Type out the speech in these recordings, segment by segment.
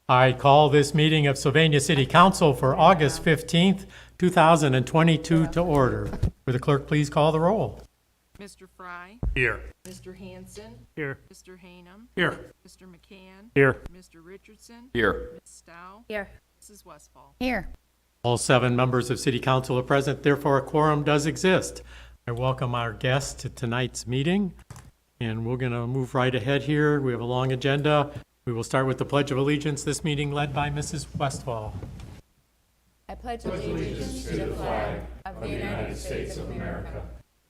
I call this meeting of Sylvania City Council for August 15th, 2022 to order. Will the clerk please call the roll? Mr. Fry. Here. Mr. Hanson. Here. Mr. Hanum. Here. Mr. McCann. Here. Mr. Richardson. Here. Ms. Stowe. Here. Mrs. Westfall. Here. All 7 members of City Council are present, therefore a quorum does exist. I welcome our guests to tonight's meeting, and we're going to move right ahead here. We have a long agenda. We will start with the Pledge of Allegiance, this meeting led by Mrs. Westfall. I pledge allegiance to the flag of the United States of America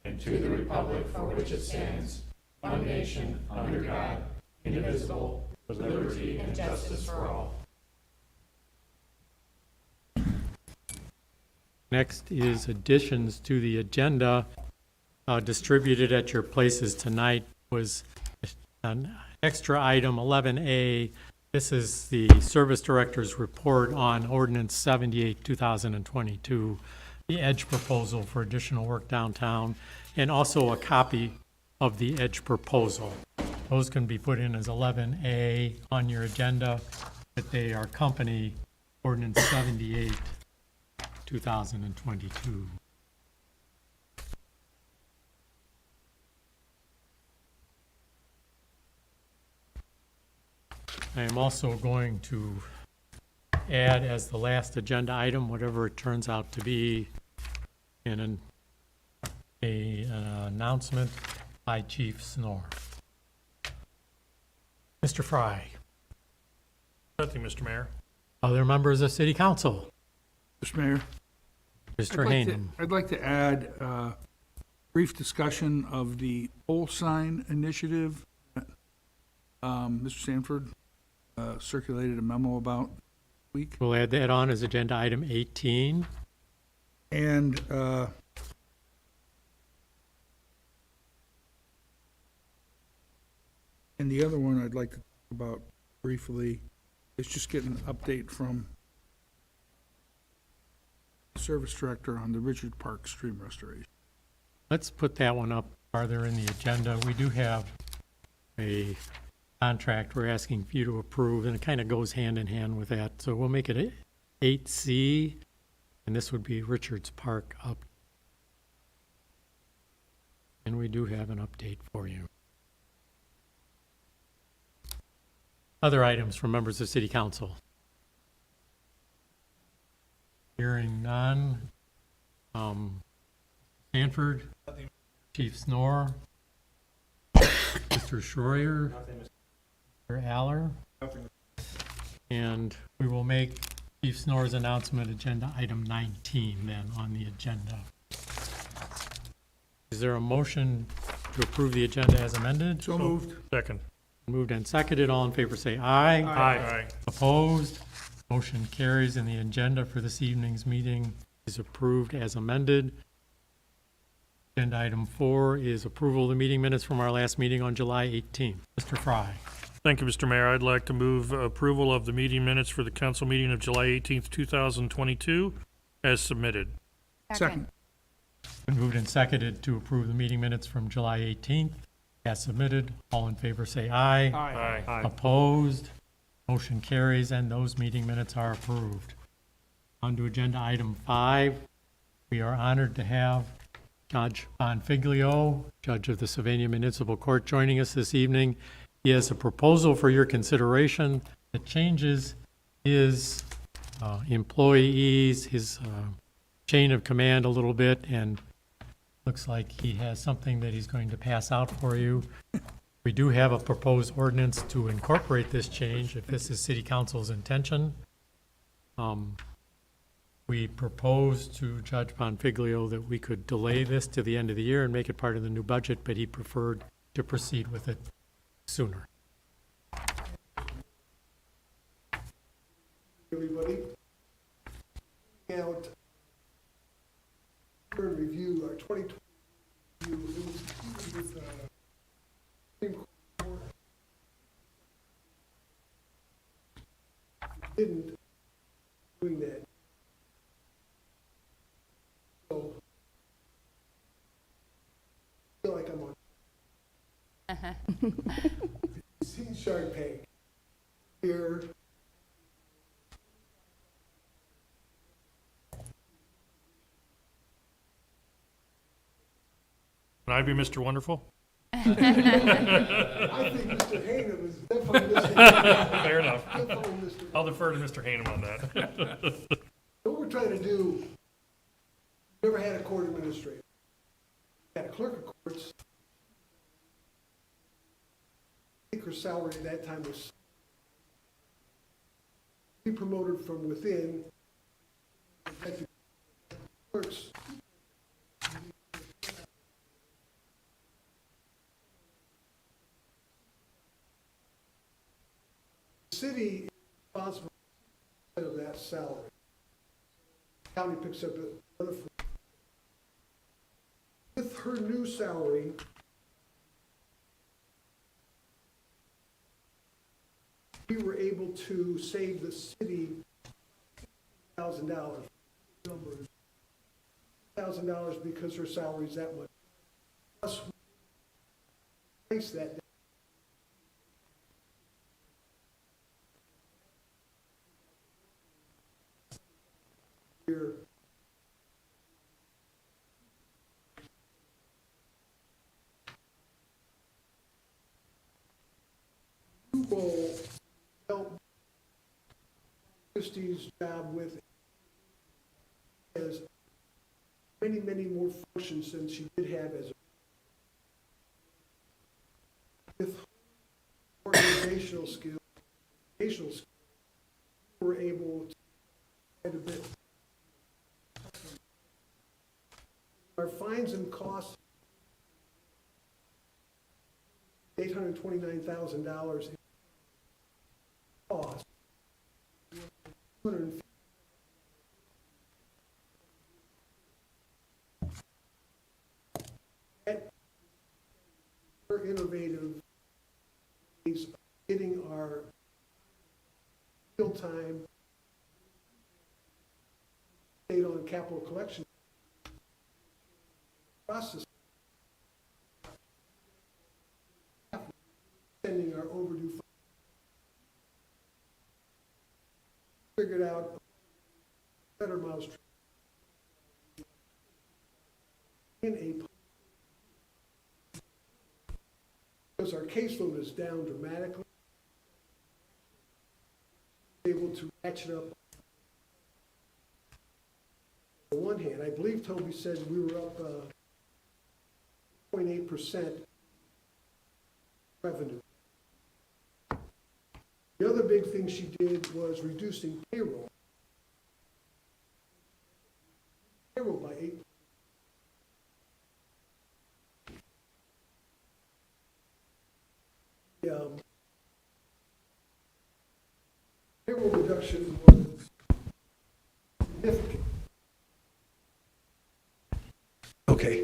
and to the republic for which it stands, one nation, under God, indivisible, with liberty and justice for all. Next is additions to the agenda. Distributed at your places tonight was an extra item 11A. This is the Service Director's report on Ordinance 78, 2022, the EDGE proposal for additional work downtown, and also a copy of the EDGE proposal. Those can be put in as 11A on your agenda, but they are company Ordinance 78, 2022. I am also going to add as the last agenda item, whatever it turns out to be, in an announcement by Chief Snore. Mr. Fry. Nothing, Mr. Mayor. Other members of City Council. Mr. Mayor, Mr. Hanum. I'd like to add a brief discussion of the pole sign initiative that Mr. Sanford circulated a memo about this week. We'll add that on as agenda item 18. And the other one I'd like to talk about briefly is just get an update from the Service Director on the Richard Park stream restoration. Let's put that one up farther in the agenda. We do have a contract we're asking for you to approve, and it kind of goes hand in hand with that. So we'll make it 8C, and this would be Richards Park up. And we do have an update for you. Other items from members of City Council. Hearing none. Sanford. Chief Snore. Mr. Schroyer. Mr. Aller. And we will make Chief Snore's announcement agenda item 19 then on the agenda. Is there a motion to approve the agenda as amended? So moved. Second. Moved and seconded. All in favor say aye. Aye. Opposed? Motion carries, and the agenda for this evening's meeting is approved as amended. Agenda item 4 is approval of the meeting minutes from our last meeting on July 18th. Mr. Fry. Thank you, Mr. Mayor. I'd like to move approval of the meeting minutes for the council meeting of July 18th, 2022 as submitted. Second. Been moved and seconded to approve the meeting minutes from July 18th as submitted. All in favor say aye. Aye. Opposed? Motion carries, and those meeting minutes are approved. On to agenda item 5. We are honored to have Judge Bonfiglio, Judge of the Sylvania Municipal Court, joining us this evening. He has a proposal for your consideration that changes his employees, his chain of command a little bit, and looks like he has something that he's going to pass out for you. We do have a proposed ordinance to incorporate this change, if this is City Council's intention. We proposed to Judge Bonfiglio that we could delay this to the end of the year and make it part of the new budget, but he preferred to proceed with it sooner. Everybody, out for review our 2020 review. It was with Supreme Court. Didn't doing that. So I feel like I'm on. Seen Shark Tank here Can I be Mr. Wonderful? I think Mr. Hayden was definitely Mr. Fair enough. Definitely Mr. I'll defer to Mr. Hanem on that. What we're trying to do, we never had a court administrator. We had a clerk of courts. I think her salary at that time was, we promoted from within. Clerks. The city is responsible for of that salary. County picks up another. With her new salary, we were able to save the city $1,000. Numbers. $1,000 because her salary's that much. Plus, we replace that. Year. You will help Christie's job with as many, many more functions than she did have as a with organizational skills, we were able to quite a bit. Our fines and costs, $829,000 in cost. We're innovative ways of getting our real time data on capital collection process. Sending our overdue funds. Figured out better mousetrap in a because our caseload is down dramatically, able to ratchet up. On one hand, I believe Toby said we were up 0.8% revenue. The other big thing she did was reducing payroll. Payroll by 8%. Payroll reduction was significant. Okay.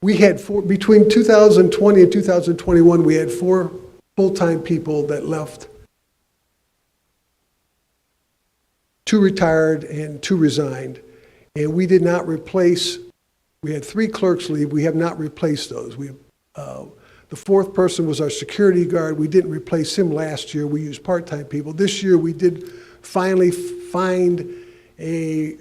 We had between 2020 and 2021, we had 4 full-time people that left. 2 retired and 2 resigned. And we did not replace, we had 3 clerks leave, we have not replaced those. The 4th person was our security guard. We didn't replace him last year. We used part-time people. This year we did finally find a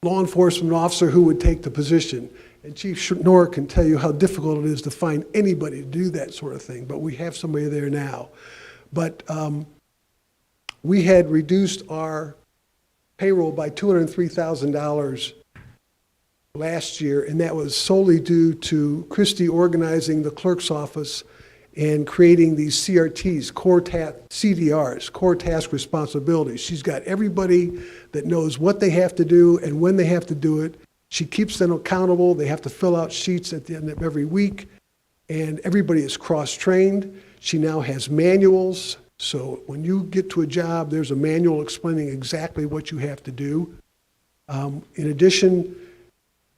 law enforcement officer who would take the position. And Chief Schnorr can tell you how difficult it is to find anybody to do that sort of thing, but we have somebody there now. But we had reduced our payroll by $203,000 last year, and that was solely due to Christie organizing the clerk's office and creating these CRTs, CDRs, core task responsibilities. She's got everybody that knows what they have to do and when they have to do it. She keeps them accountable. They have to fill out sheets at the end of every week, and everybody is cross-trained. She now has manuals, so when you get to a job, there's a manual explaining exactly what you have to do. In addition,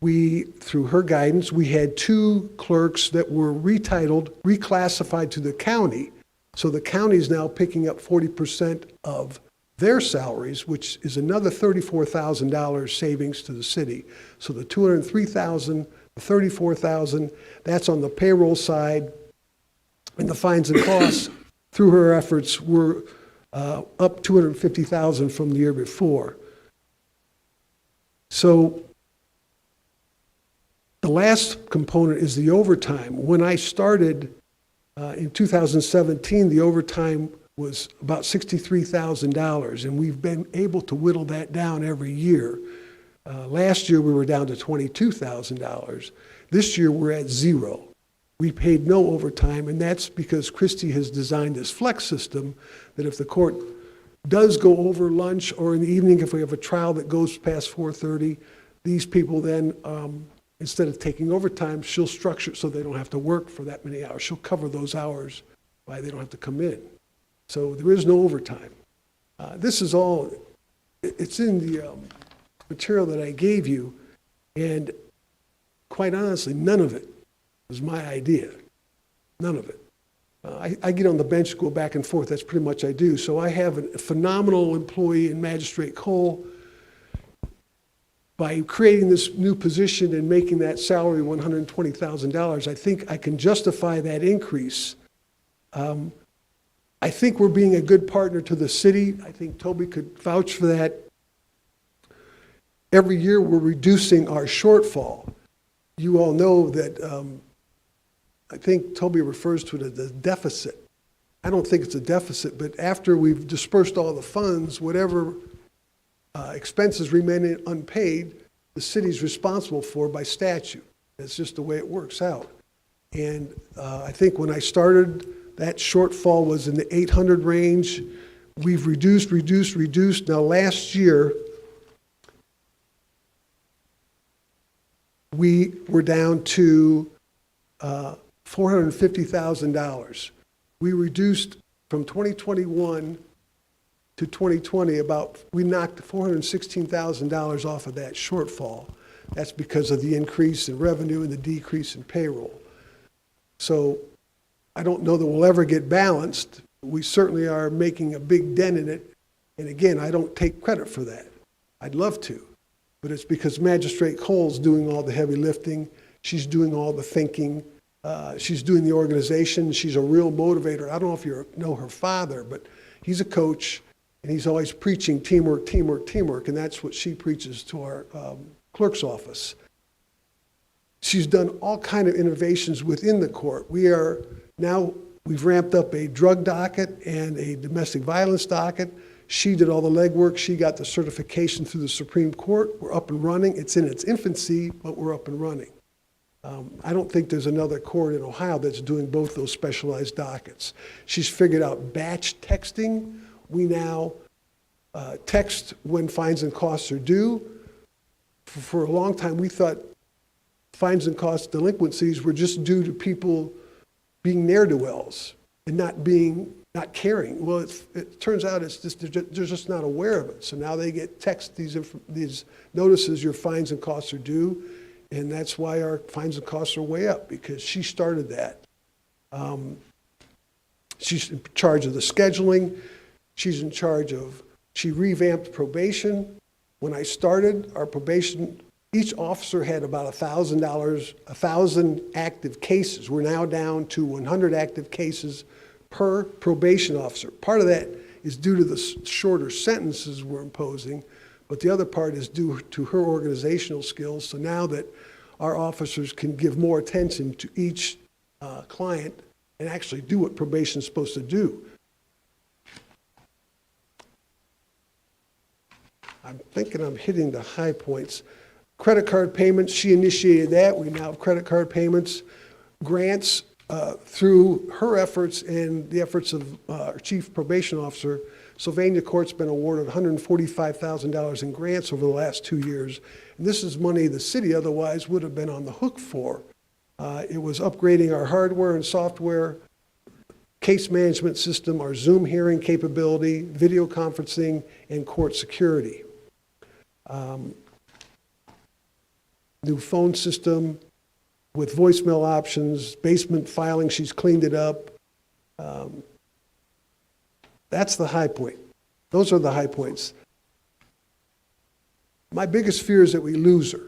through her guidance, we had 2 clerks that were retitled, reclassified to the county. So the county is now picking up 40% of their salaries, which is another $34,000 savings to the city. So the $203,000, the $34,000, that's on the payroll side, and the fines and costs through her efforts were up $250,000 from the year before. So the last component is the overtime. When I started in 2017, the overtime was about $63,000, and we've been able to whittle that down every year. Last year, we were down to $22,000. This year, we're at zero. We paid no overtime, and that's because Christie has designed this flex system that if the court does go over lunch or in the evening, if we have a trial that goes past 4:30, these people then, instead of taking overtime, she'll structure it so they don't have to work for that many hours. She'll cover those hours by they don't have to come in. So there is no overtime. This is all, it's in the material that I gave you, and quite honestly, none of it was my idea. None of it. I get on the bench, go back and forth. That's pretty much I do. So I have a phenomenal employee in Magistrate Cole. By creating this new position and making that salary $120,000, I think I can justify that increase. I think we're being a good partner to the city. I think Toby could vouch for that. Every year we're reducing our shortfall. You all know that I think Toby refers to it as the deficit. I don't think it's a deficit, but after we've dispersed all the funds, whatever expenses remaining unpaid, the city's responsible for by statute. That's just the way it works out. And I think when I started, that shortfall was in the 800 range. We've reduced. Now last year, we were down to $450,000. We reduced from 2021 to 2020 we knocked $416,000 off of that shortfall. That's because of the increase in revenue and the decrease in payroll. So I don't know that we'll ever get balanced. We certainly are making a big dent in it. And again, I don't take credit for that. I'd love to, but it's because Magistrate Cole's doing all the heavy lifting. She's doing all the thinking. She's doing the organization. She's a real motivator. I don't know if you know her father, but he's a coach, and he's always preaching teamwork, teamwork, teamwork, and that's what she preaches to our clerk's office. She's done all kind of innovations within the court. We've ramped up a drug docket and a domestic violence docket. She did all the legwork. She got the certification through the Supreme Court. We're up and running. It's in its infancy, but we're up and running. I don't think there's another court in Ohio that's doing both those specialized dockets. She's figured out batch texting. We now text when fines and costs are due. For a long time, we thought fines and costs delinquencies were just due to people being ne'er-do-wells and not caring. Well, it turns out it's just they're just not aware of it. So now they get text these notices, your fines and costs are due, and that's why our fines and costs are way up, because she started that. She's in charge of the scheduling. She's in charge of, she revamped probation. When I started, our probation, each officer had about $1,000 active cases. We're now down to 100 active cases per probation officer. Part of that is due to the shorter sentences we're imposing, but the other part is due to her organizational skills. So now that our officers can give more attention to each client and actually do what probation is supposed to do. I'm thinking I'm hitting the high points. Credit card payments, she initiated that. We now have credit card payments. Grants, through her efforts and the efforts of our chief probation officer, Sylvania Court's been awarded $145,000 in grants over the last 2 years. And this is money the city otherwise would have been on the hook for. It was upgrading our hardware and software, case management system, our Zoom hearing capability, video conferencing, and court security. New phone system with voicemail options, basement filing, she's cleaned it up. That's the high point. Those are the high points. My biggest fear is that we lose her.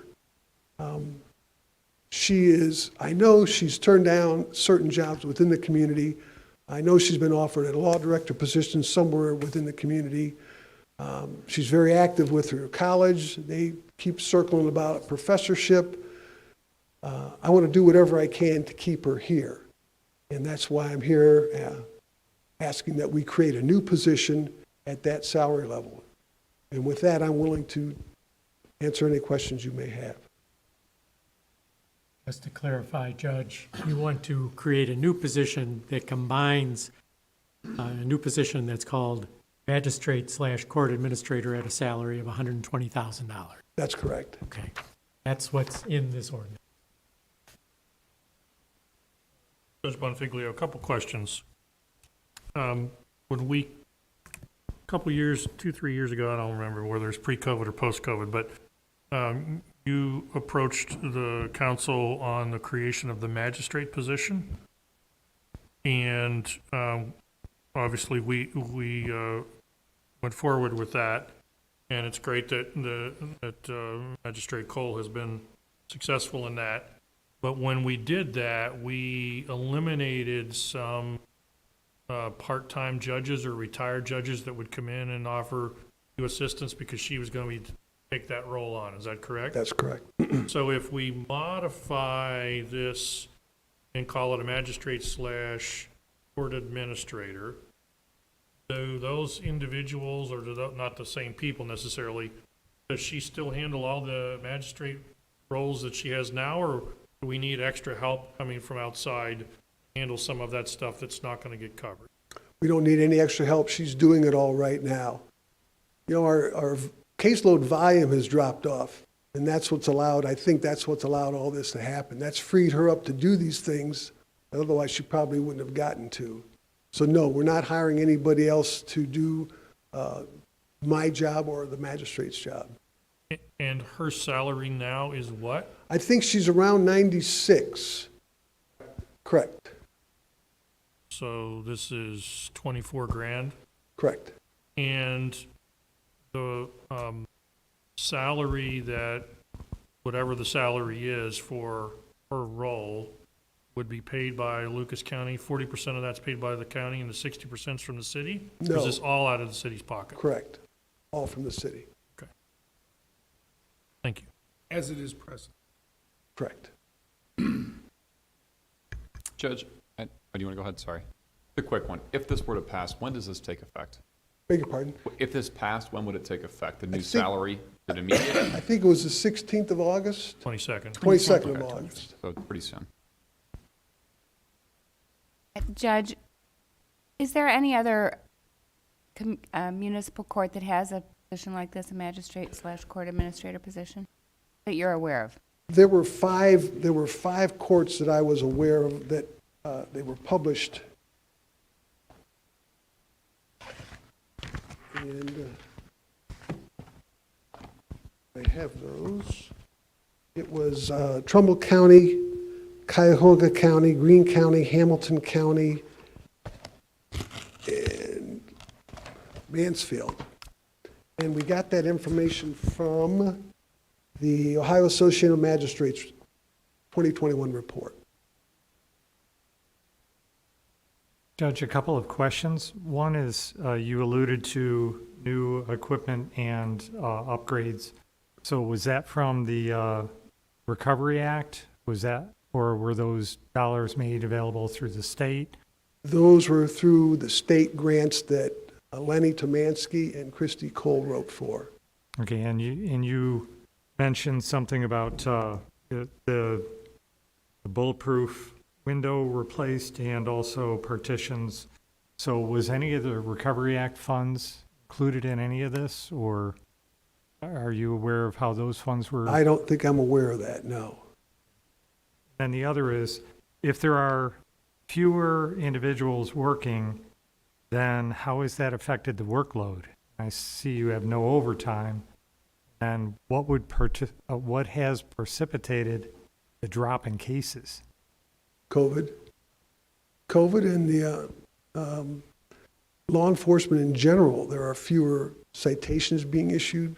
I know she's turned down certain jobs within the community. I know she's been offered a law director position somewhere within the community. She's very active with her college. They keep circling about a professorship. I want to do whatever I can to keep her here. And that's why I'm here asking that we create a new position at that salary level. And with that, I'm willing to answer any questions you may have. Just to clarify, Judge, you want to create a new position that combines a new position that's called magistrate/court administrator at a salary of $120,000. That's correct. Okay, that's what's in this ordinance. Judge Bonfiglio, a couple questions. When we, a couple years, 2-3 years ago, I don't remember whether it's pre-COVID or post-COVID, but you approached the council on the creation of the magistrate position. And obviously, we went forward with that. And it's great that Magistrate Cole has been successful in that. But when we did that, we eliminated some part-time judges or retired judges that would come in and offer you assistance because she was going to take that role on. Is that correct? That's correct. So if we modify this and call it a magistrate/court administrator, do those individuals, or not the same people necessarily, does she still handle all the magistrate roles that she has now, or do we need extra help coming from outside to handle some of that stuff that's not going to get covered? We don't need any extra help. She's doing it all right now. You know, our caseload volume has dropped off, and that's what's allowed, I think that's what's allowed all this to happen. That's freed her up to do these things, otherwise she probably wouldn't have gotten to. So no, we're not hiring anybody else to do my job or the magistrate's job. And her salary now is what? I think she's around 96. Correct, So this is 24 grand. correct. And the salary that, whatever the salary is for her role, would be paid by Lucas County. 40% of that's paid by the county and the 60% is from the city? Or No. is this all out of the city's pocket? Correct. All from the city. Thank you. As it is present. Correct. Judge, do you want to go ahead? Sorry. The quick one. If this were to pass, when does this take effect? Beg your pardon? If this passed, when would it take effect? The new think- salary, is it immediate? I think it was the 16th of August, 22nd. 22nd of Okay, August. So pretty soon. Judge, is there any other municipal court that has a position like this, a magistrate/court administrator position, that you're aware of? There were five courts that I was aware of that they were published. And I have those. It was Trumbull County, Cuyahoga County, Greene County, Hamilton County, and Mansfield. And we got that information from the Ohio Association of Magistrates 2021 report. Judge, a couple of questions. One is, you alluded to new equipment and upgrades. So was that from the Recovery Act? Was that, or were those dollars made available through the state? Those were through the state grants that Lenny Tomansky and Christy Cole wrote for. Okay, and you mentioned something about the bulletproof window replaced and also partitions. So was any of the Recovery Act funds included in any of this, or are you aware of how those funds were? I don't think I'm aware of that, no. And the other is, if there are fewer individuals working, then how has that affected the workload? I see you have no overtime. And what has precipitated the drop in cases? COVID and the law enforcement in general, there are fewer citations being issued,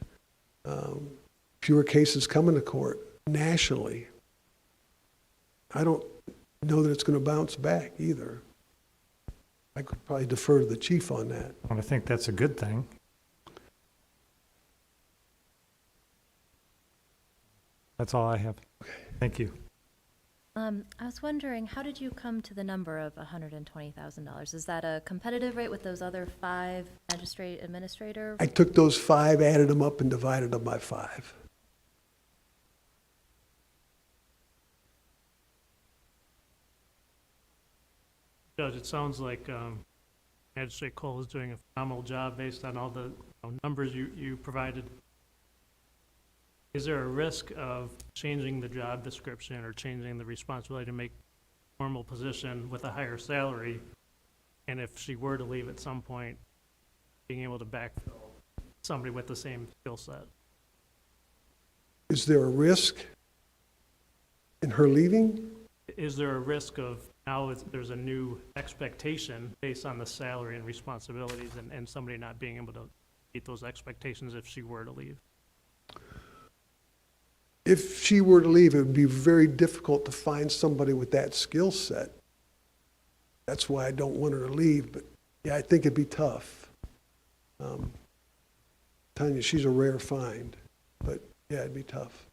fewer cases coming to court nationally. I don't know that it's going to bounce back either. I could probably defer to the chief on that. And I think that's a good thing. That's all I have. Thank you. I was wondering, how did you come to the number of $120,000? Is that a competitive rate with those other 5 magistrate administrator? I took those 5, added them up, and divided them by 5. Judge, it sounds like Magistrate Cole is doing a phenomenal job based on all the numbers you provided. Is there a risk of changing the job description or changing the responsibility to make a formal position with a higher salary? And if she were to leave at some point, being able to backfill somebody with the same skill set? Is there a risk in her leaving? Is there a risk of now there's a new expectation based on the salary and responsibilities and somebody not being able to meet those expectations if she were to leave? If she were to leave, it would be very difficult to find somebody with that skill set. That's why I don't want her to leave, but yeah, I think it'd be tough. Telling you, she's a rare find, but yeah, it'd be tough.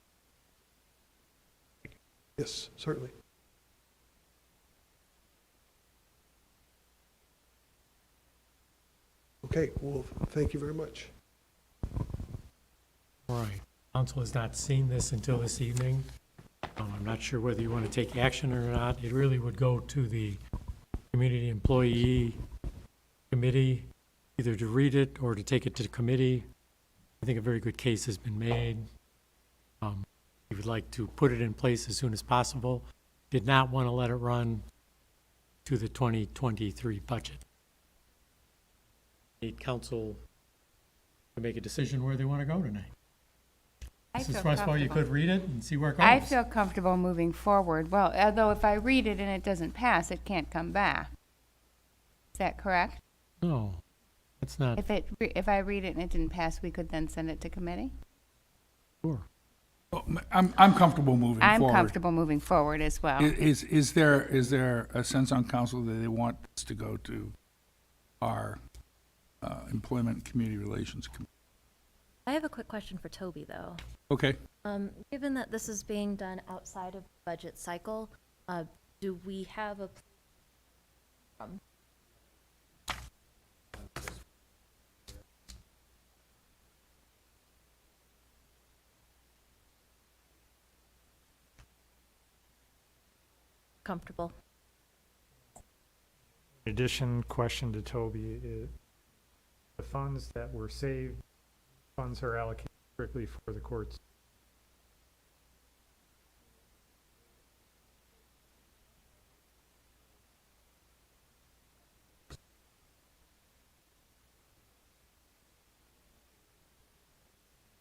Yes, certainly. Okay, well, thank you very much. All right. Council has not seen this until this evening. I'm not sure whether you want to take action or not. It really would go to the Community Employee Committee, either to read it or to take it to the committee. I think a very good case has been made. We would like to put it in place as soon as possible. Did not want to let it run to the 2023 budget. Need council to make a decision where they want to go tonight. Mrs. Westfall, you could read it and see where it goes. I feel comfortable moving forward. Well, although if I read it and it doesn't pass, it can't come back. Is that correct? No, that's not If I read it and it didn't pass, we could then send it to committee? sure. I'm comfortable moving forward. I'm comfortable moving forward as well. Is there a sense on council that they want this to go to our Employment and Community Relations Committee? I have a quick question for Toby, though. Okay. Given that this is being done outside of the budget cycle, do we have a comfortable? In addition, question to Toby, the funds that were saved, funds are allocated strictly for the courts.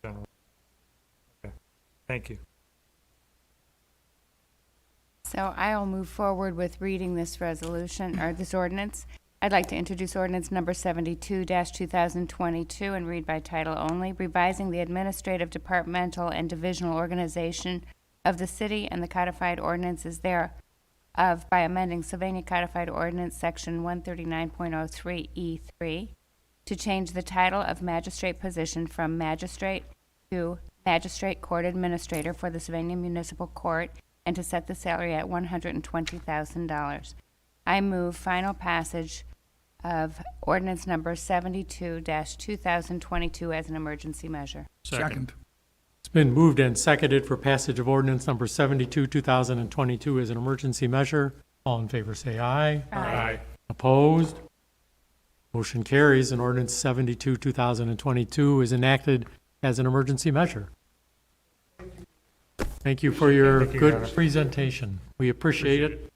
General. Okay, thank you. So I'll move forward with reading this resolution, or this ordinance. I'd like to introduce ordinance number 72-2022 and read by title only, revising the administrative, departmental, and divisional organization of the city and the codified ordinances thereof by amending Sylvania Codified Ordinance Section 139.03E3 to change the title of magistrate position from magistrate to magistrate court administrator for the Sylvania Municipal Court and to set the salary at $120,000. I move final passage of ordinance number 72-2022 as an emergency measure. Second. It's been moved and seconded for passage of ordinance number 72, 2022 as an emergency measure. All in favor say aye. Aye. Opposed? Motion carries, and ordinance 72, 2022 is enacted as an emergency measure. Thank you for your Thank you, good Your Honor. presentation. We appreciate it.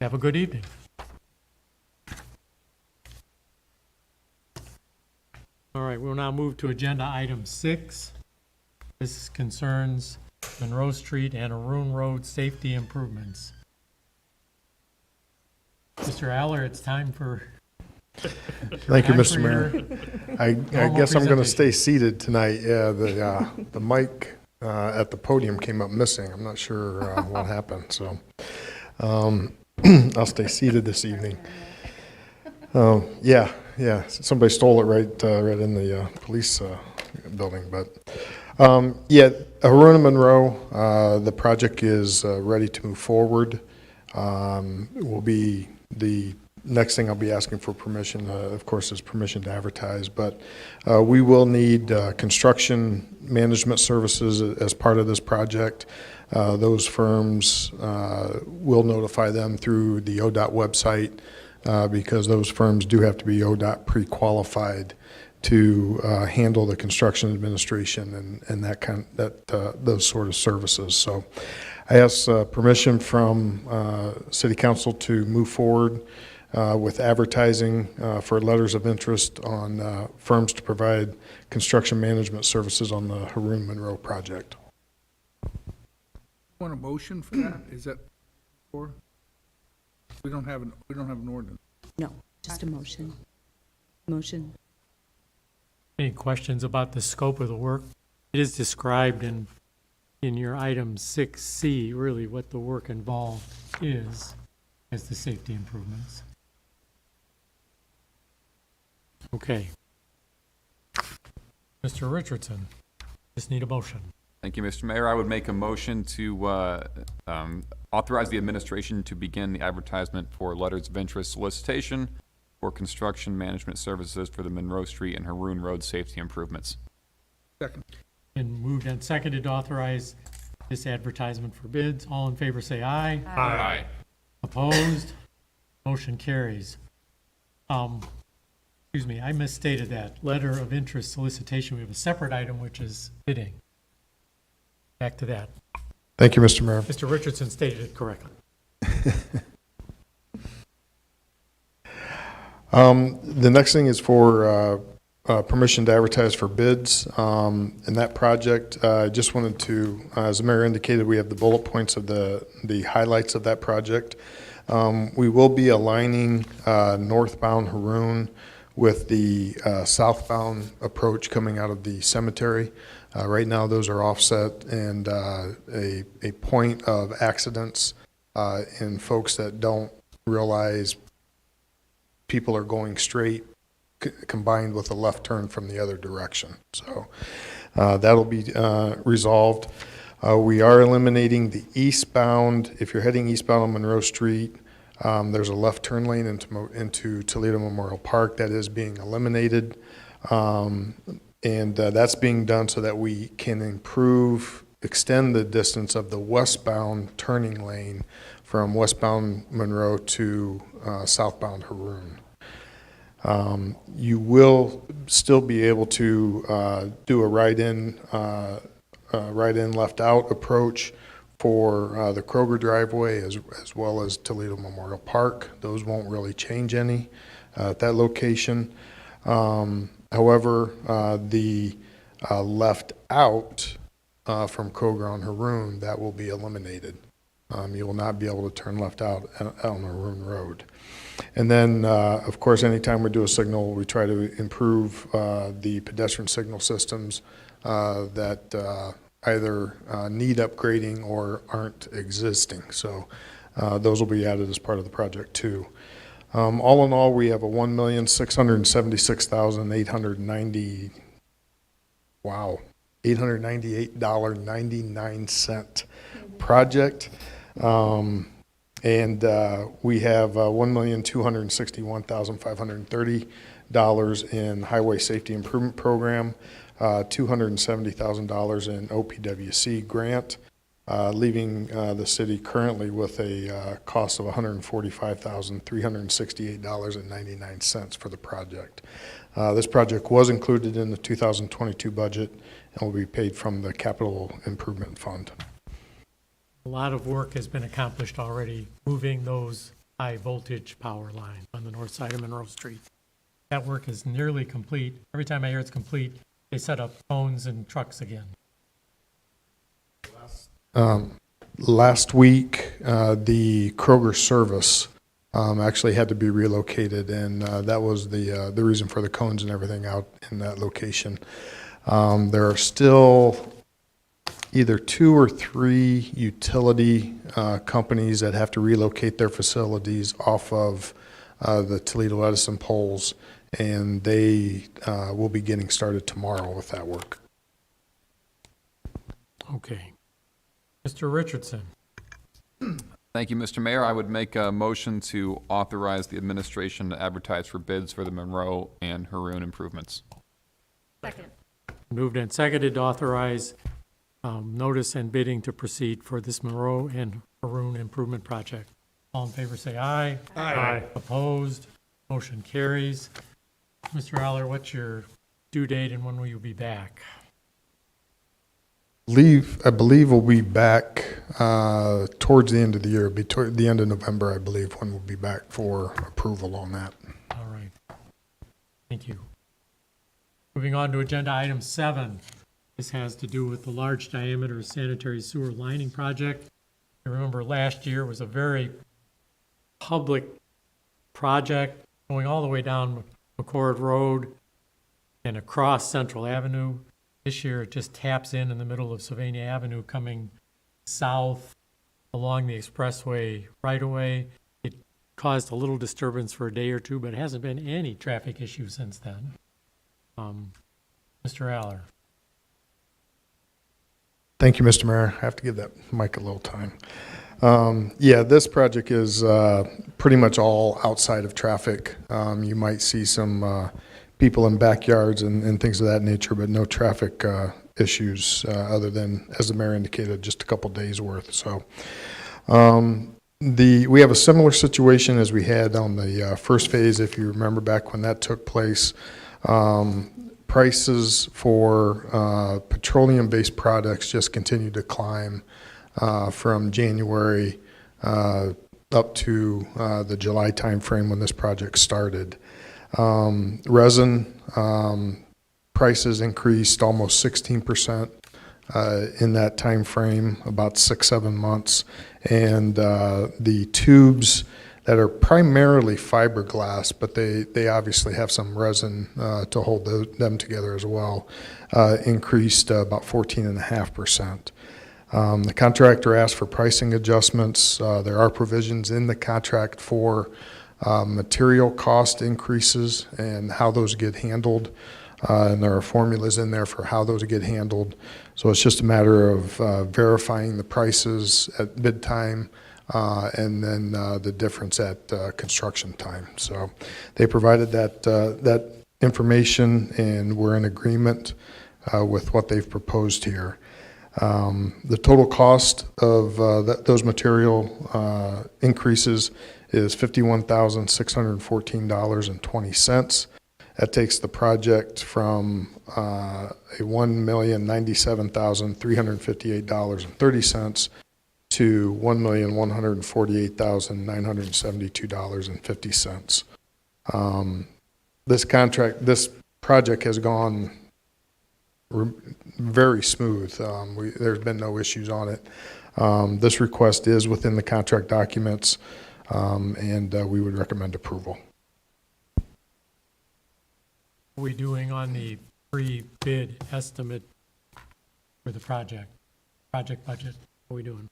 Have a good evening. All right, we'll now move to agenda item 6. This concerns Monroe Street and Arun Road safety improvements. Mr. Aller, it's time for... Thank you, time Mr. for Mayor. your I normal guess I'm going to presentation. stay seated tonight. Yeah, the mic at the podium came up missing. I'm not sure what happened, so I'll stay seated this evening. Yeah, somebody stole it right in the police building. But Yeah, Haruna Monroe, the project is ready to move forward. Will be the next thing I'll be asking for permission, of course, is permission to advertise, but we will need construction management services as part of this project. Those firms, will notify them through the ODOT website because those firms do have to be ODOT pre-qualified to handle the construction administration and those sort of services. So I asked permission from City Council to move forward with advertising for letters of interest on firms to provide construction management services on the Haruna Monroe project. Want a motion for that? Is that for? We don't have an ordinance. No, just a motion. Motion. Any questions about the scope of the work? It is described in your item 6C, really what the work involved is as the safety improvements. Okay. Mr. Richardson, just need a motion. Thank you, Mr. Mayor. I would make a motion to authorize the administration to begin the advertisement for letters of interest solicitation for construction management services for the Monroe Street and Haroon Road safety improvements. Second. Been moved and seconded to authorize this advertisement for bids. All in favor say aye. Aye. Opposed? Motion carries. Excuse me, I misstated that. Letter of interest solicitation, we have a separate item, which is bidding. Back to that. Thank you, Mr. Mayor. Mr. Richardson stated it correctly. The next thing is for permission to advertise for bids. And that project, I just wanted to, as the mayor indicated, we have the bullet points of the highlights of that project. We will be aligning northbound Haroon with the southbound approach coming out of the cemetery. Right now, those are offset, and a point of accidents in folks that don't realize people are going straight combined with a left turn from the other direction. So that'll be resolved. We are eliminating the eastbound. If you're heading eastbound on Monroe Street, there's a left turn lane into Toledo Memorial Park that is being eliminated. And that's being done so that we can extend the distance of the westbound turning lane from westbound Monroe to southbound Haroon. You will still be able to do a right-in, left-out approach for the Kroger driveway as well as Toledo Memorial Park. Those won't really change any at that location. However, the left out from Kroger on Haroon, that will be eliminated. You will not be able to turn left out on Haroon Road. And then, of course, anytime we do a signal, we try to improve the pedestrian signal systems that either need upgrading or aren't existing. So those will be added as part of the project too. All in all, we have a $1,676,890, $898.99 project. And we have $1,261,530 in Highway Safety Improvement Program, $270,000 in OPWC grant, leaving the city currently with a cost of $145,368.99 for the project. This project was included in the 2022 budget and will be paid from the Capital Improvement Fund. A lot of work has been accomplished already, moving those high voltage power lines on the north side of Monroe Street. That work is nearly complete. Every time I hear it's complete, they set up phones and trucks again. Last week, the Kroger service actually had to be relocated, and that was the reason for the cones and everything out in that location. There are still either 2 or 3 utility companies that have to relocate their facilities off of the Toledo Edison poles, and they will be getting started tomorrow with that work. Okay. Mr. Richardson, Thank you, Mr. Mayor. I would make a motion to authorize the administration to advertise for bids for the Monroe and Haroon improvements. Second. moved and seconded to authorize notice and bidding to proceed for this Monroe and Haroon improvement project. All in favor, say aye. Aye. Opposed? Motion carries. Mr. Aller, what's your due date and when will you be back? I believe we'll be back towards the end of the year. It'll be toward the end of November, I believe, when we'll be back for approval on that. All right. Thank you. Moving on to agenda item 7. This has to do with the large diameter sanitary sewer lining project. You remember last year was a very public project going all the way down McCord Road and across Central Avenue. This year it just taps in the middle of Sylvania Avenue coming south along the expressway right away. It caused a little disturbance for a day or two, but it hasn't been any traffic issues since then. Mr. Aller. Thank you, Mr. Mayor. I have to give that mic a little time. Yeah, this project is pretty much all outside of traffic. You might see some people in backyards and things of that nature, but no traffic issues other than, as the mayor indicated, just a couple days worth. So we have a similar situation as we had on the first phase, if you remember back when that took place. Prices for petroleum-based products just continued to climb from January up to the July timeframe when this project started. Resin prices increased almost 16% in that time frame, about 6-7 months, and the tubes that are primarily fiberglass, but they obviously have some resin to hold them together as well, increased about 14.5%. The contractor asked for pricing adjustments. There are provisions in the contract for material cost increases and how those get handled, and there are formulas in there for how those get handled. So it's just a matter of verifying the prices at bid time and then the difference at construction time. So they provided that information, and we're in agreement with what they've proposed here. The total cost of those material increases is $51,614.20. That takes the project from a $1,097,358.30 to $1,148,972.50. This project has gone very smooth. There's been no issues on it. This request is within the contract documents, and we would recommend approval. What are we doing on the pre-bid estimate for the project budget? What are we doing?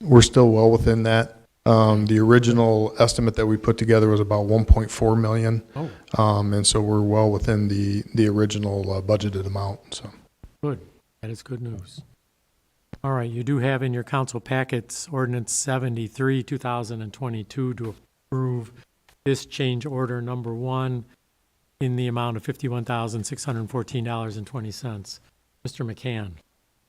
We're still well within that. The original estimate that we put together was about 1.4 million. Oh. And so we're well within the original budgeted amount. So Good. That is good news. All right, you do have in your council packets ordinance 73, 2022 to approve this change order number 1 in the amount of $51,614.20. Mr. McCann.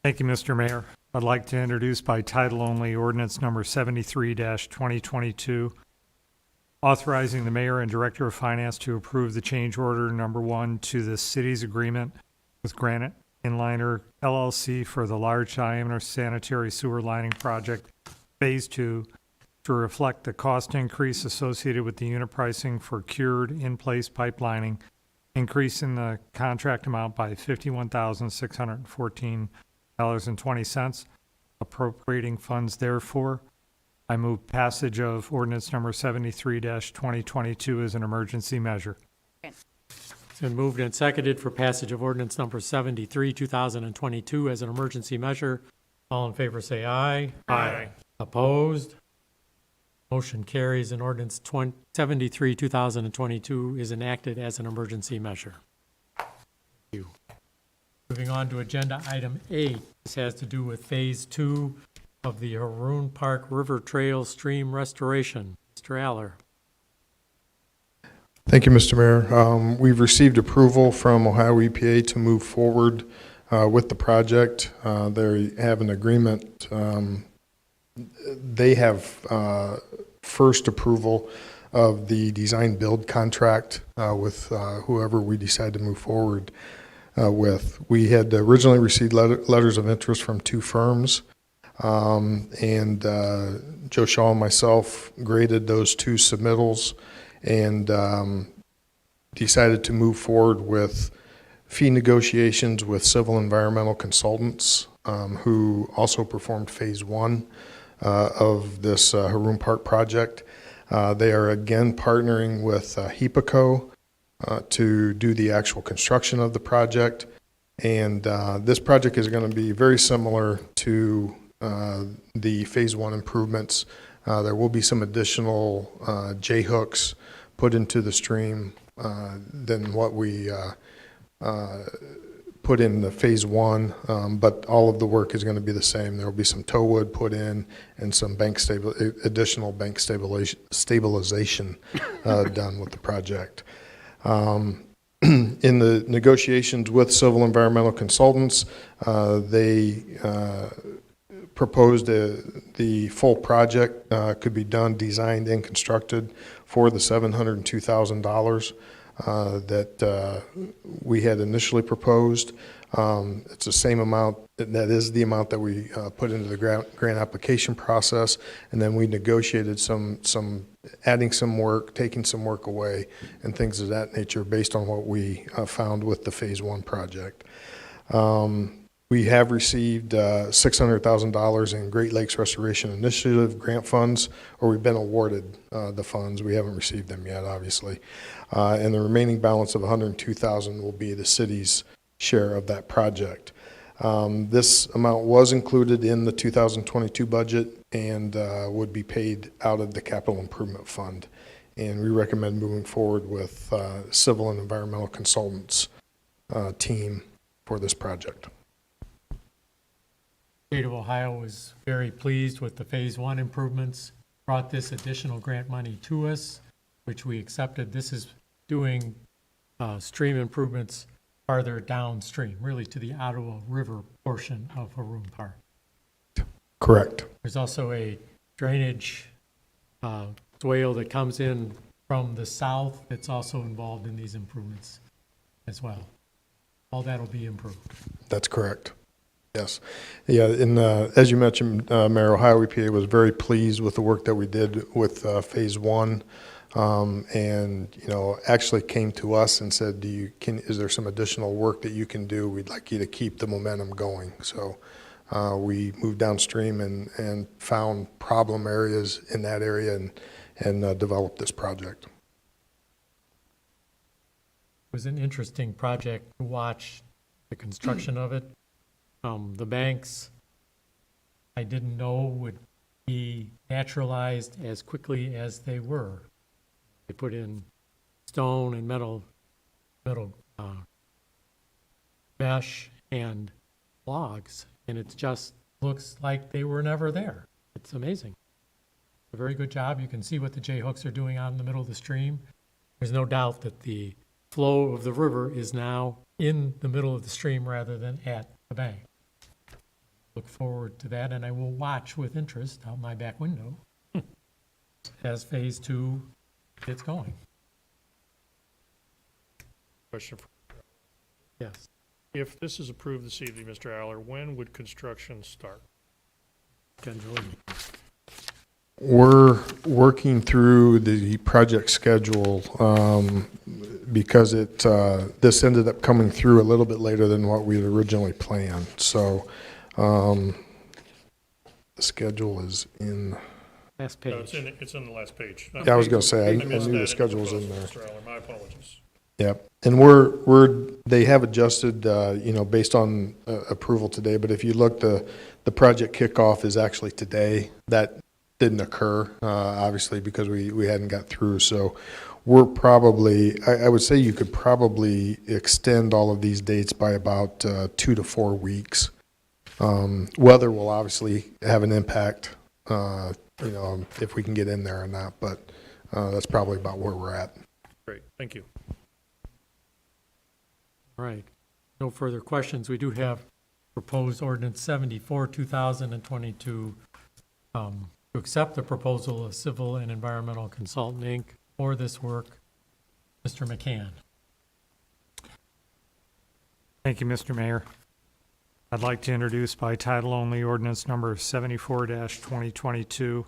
Thank you, Mr. Mayor. I'd like to introduce by title only ordinance number 73-2022, authorizing the mayor and director of finance to approve the change order number 1 to the city's agreement with Granite Inliner LLC for the large diameter sanitary sewer lining project phase 2 to reflect the cost increase associated with the unit pricing for cured in-place pipelining, increasing the contract amount by $51,614.20, appropriating funds therefore. I move passage of ordinance number 73-2022 as an emergency measure. It's been moved and seconded for passage of ordinance number 73, 2022 as an emergency measure. All in favor say aye. Aye. Opposed? Motion carries and ordinance 73, 2022 is enacted as an emergency measure. Thank you. Moving on to agenda item 8. This has to do with Phase 2 of the Haroon Park River Trail Stream Restoration. Mr. Aller. Thank you, Mr. Mayor. We've received approval from Ohio EPA to move forward with the project. They have an agreement. They have first approval of the design build contract with whoever we decide to move forward with. We had originally received letters of interest from 2 firms, and Joe Shaw and myself graded those 2 submittals and decided to move forward with fee negotiations with Civil Environmental Consultants, who also performed Phase 1 of this Haroon Park project. They are again partnering with HEPACO to do the actual construction of the project. And this project is going to be very similar to the Phase 1 improvements. There will be some additional J-hooks put into the stream than what we put in the Phase 1, but all of the work is going to be the same. There will be some tow wood put in and some additional bank stabilization done with the project. In the negotiations with Civil Environmental Consultants, they proposed the full project could be done, designed, and constructed for the $702,000 that we had initially proposed. It's the same amount, that is the amount that we put into the grant application process, and then we negotiated some adding some work, taking some work away, and things of that nature based on what we found with the Phase 1 project. We have received $600,000 in Great Lakes Restoration Initiative grant funds, or we've been awarded the funds. We haven't received them yet, obviously. And the remaining balance of $102,000 will be the city's share of that project. This amount was included in the 2022 budget and would be paid out of the Capital Improvement Fund. And we recommend moving forward with Civil and Environmental Consultants team for this project. State of Ohio was very pleased with the Phase 1 improvements, brought this additional grant money to us, which we accepted. This is doing stream improvements farther downstream, really to the Ottawa River portion of Haroon Park. Correct. There's also a drainage swale that comes in from the south that's also involved in these improvements as well. All that will be improved. That's correct. Yes. Yeah, and as you mentioned, Mayor, Ohio EPA was very pleased with the work that we did with Phase 1. And, you know, actually came to us and said, is there some additional work that you can do? We'd like you to keep the momentum going. So we moved downstream and found problem areas in that area and developed this project. It was an interesting project to watch the construction of it. The banks, I didn't know would be naturalized as quickly as they were. They put in stone and metal mesh and logs, and it just looks like they were never there. It's amazing. A very good job. You can see what the J-hooks are doing out in the middle of the stream. There's no doubt that the flow of the river is now in the middle of the stream rather than at the bank. Look forward to that, and I will watch with interest out my back window as Phase 2 gets going. Question for, Yes. if this is approved this evening, Mr. Aller, when would construction start? Generally. We're working through the project schedule because this ended up coming through a little bit later than what we had originally planned. So the schedule is in. Last No, page. it's in the last page. Yeah, I was going to say, I missed knew that the schedule was in proposal, there. Mr. Aller, my apologies. Yep, and they have adjusted, based on approval today, but if you look, the project kickoff is actually today. That didn't occur, obviously, because we hadn't got through, so we're probably, I would say you could probably extend all of these dates by about 2 to 4 weeks. Weather will obviously have an impact, if we can get in there or not, but that's probably about where we're at. Great, thank you. All right. No further questions. We do have proposed ordinance 74, 2022, to accept the proposal of Civil and Environmental Consultant, Inc. for this work. Mr. McCann. Thank you, Mr. Mayor. I'd like to introduce by title only ordinance number 74-2022,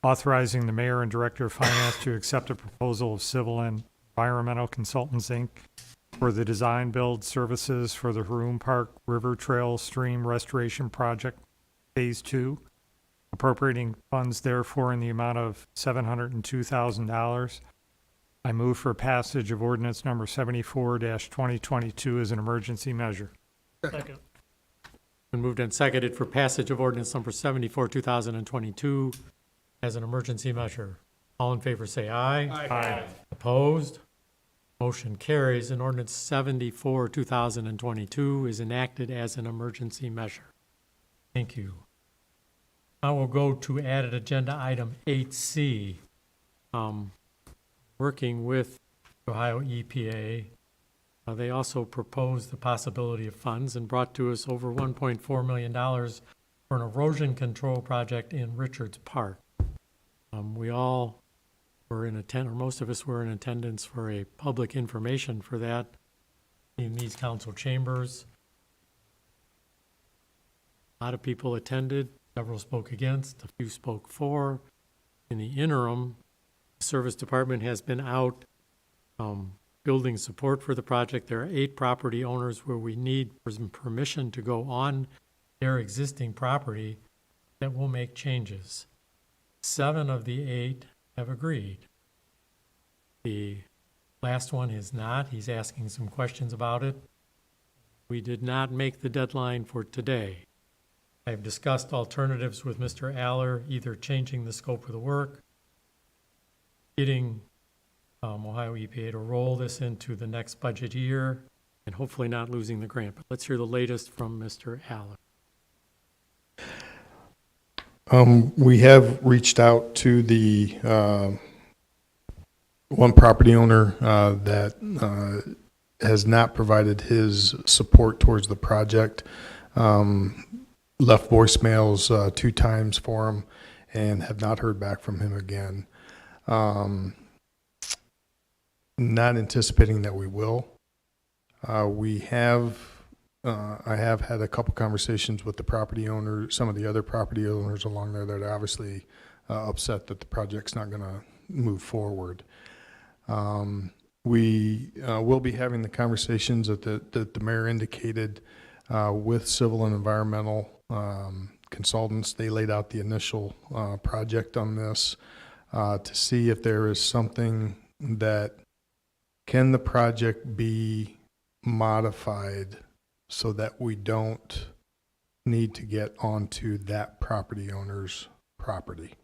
authorizing the mayor and director of finance to accept a proposal of Civil and Environmental Consultants, Inc. for the design build services for the Haroon Park River Trail Stream Restoration Project Phase 2, appropriating funds therefore in the amount of $702,000. I move for passage of ordinance number 74-2022 as an emergency measure. Second. Been moved and seconded for passage of ordinance number 74, 2022 as an emergency measure. All in favor say aye. Aye. Opposed? Motion carries, and ordinance 74, 2022 is enacted as an emergency measure. Thank you. Now we'll go to added agenda item 8C. Working with Ohio EPA, they also proposed the possibility of funds and brought to us over $1.4 million for an erosion control project in Richards Park. We all were in attendance, or most of us were in attendance for a public information for that in these council chambers. A lot of people attended, several spoke against, a few spoke for. In the interim, the service department has been out building support for the project. There are 8 property owners where we need permission to go on their existing property that will make changes. 7 of the 8 have agreed. The last one has not. He's asking some questions about it. We did not make the deadline for today. I've discussed alternatives with Mr. Aller, either changing the scope of the work, getting Ohio EPA to roll this into the next budget year, and hopefully not losing the grant. But let's hear the latest from Mr. Aller. We have reached out to the one property owner that has not provided his support towards the project. Left voicemails 2 times for him and have not heard back from him again. Not anticipating that we will. I have had a couple conversations with the property owner, some of the other property owners along there that are obviously upset that the project's not going to move forward. We will be having the conversations that the mayor indicated with Civil and Environmental Consultants. They laid out the initial project on this to see if there is something that can the project be modified so that we don't need to get onto that property owner's property.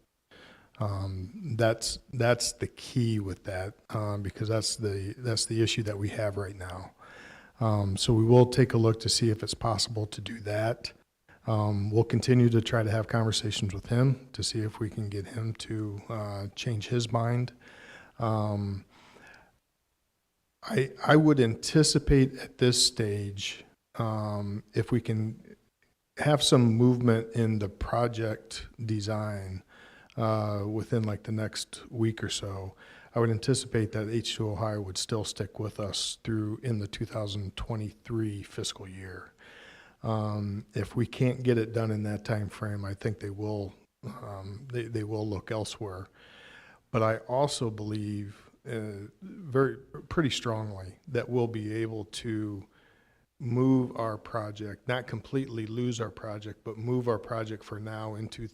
That's the key with that, because that's the issue that we have right now. So we will take a look to see if it's possible to do that. We'll continue to try to have conversations with him to see if we can get him to change his mind. I would anticipate at this stage, if we can have some movement in the project design within like the next week or so, I would anticipate that H2 Ohio would still stick with us through in the 2023 fiscal year. If we can't get it done in that time frame, I think they will look elsewhere. But I also believe pretty strongly that we'll be able to move our project, not completely lose our project, but move our project for now into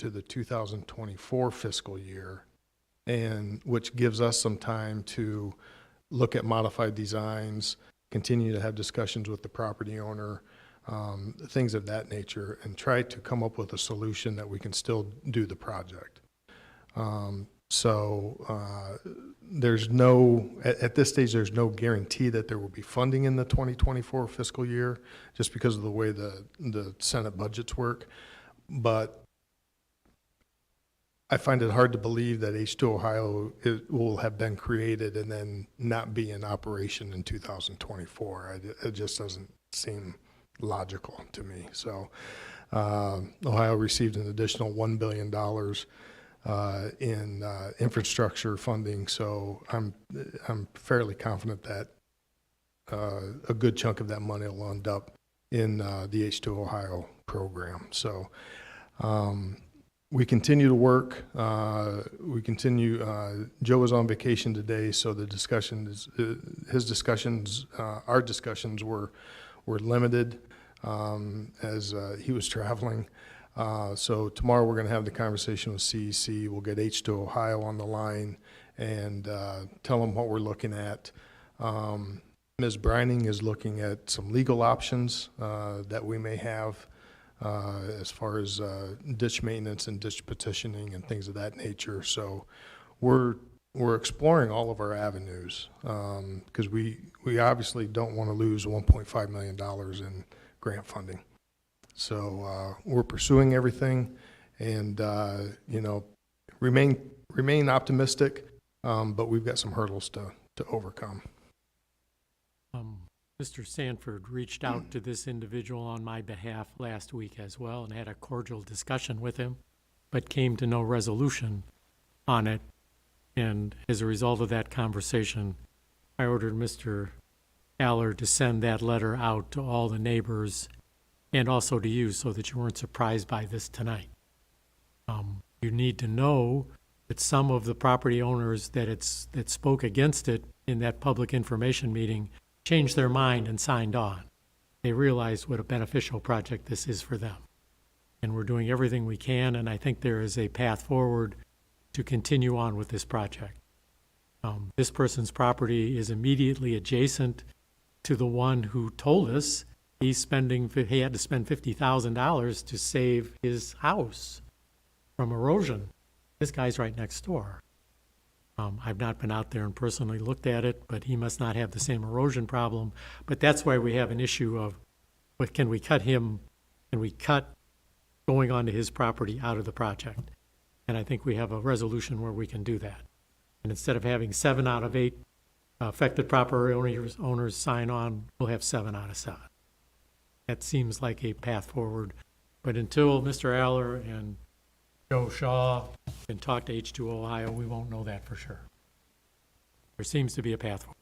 the 2024 fiscal year, and which gives us some time to look at modified designs, continue to have discussions with the property owner, things of that nature, and try to come up with a solution that we can still do the project. So there's no, at this stage, there's no guarantee that there will be funding in the 2024 fiscal year, just because of the way the Senate budgets work. But I find it hard to believe that H2 Ohio will have been created and then not be in operation in 2024. It just doesn't seem logical to me. So Ohio received an additional $1 billion in infrastructure funding. So I'm fairly confident that a good chunk of that money will end up in the H2 Ohio program. So we continue to work. We continue. Joe was on vacation today, so the discussions, our discussions were limited as he was traveling. So tomorrow we're going to have the conversation with CEC. We'll get H2 Ohio on the line and tell them what we're looking at. Ms. Brining is looking at some legal options that we may have as far as ditch maintenance and ditch petitioning and things of that nature. So we're exploring all of our avenues because we obviously don't want to lose $1.5 million in grant funding. So we're pursuing everything, and remain optimistic, but we've got some hurdles to overcome. Mr. Sanford reached out to this individual on my behalf last week as well and had a cordial discussion with him, but came to no resolution on it. And as a result of that conversation, I ordered Mr. Aller to send that letter out to all the neighbors and also to you so that you weren't surprised by this tonight. You need to know that some of the property owners that spoke against it in that public information meeting changed their mind and signed on. They realized what a beneficial project this is for them. And we're doing everything we can, and I think there is a path forward to continue on with this project. This person's property is immediately adjacent to the one who told us he had to spend $50,000 to save his house from erosion. This guy's right next door. I've not been out there and personally looked at it, but he must not have the same erosion problem. But that's why we have an issue of, can we cut going onto his property out of the project? And I think we have a resolution where we can do that. And instead of having 7 out of 8 affected property owners sign on, we'll have 7 out of 7. That seems like a path forward. But until Mr. Aller and Joe Shaw can talk to H2 Ohio, we won't know that for sure. There seems to be a path forward.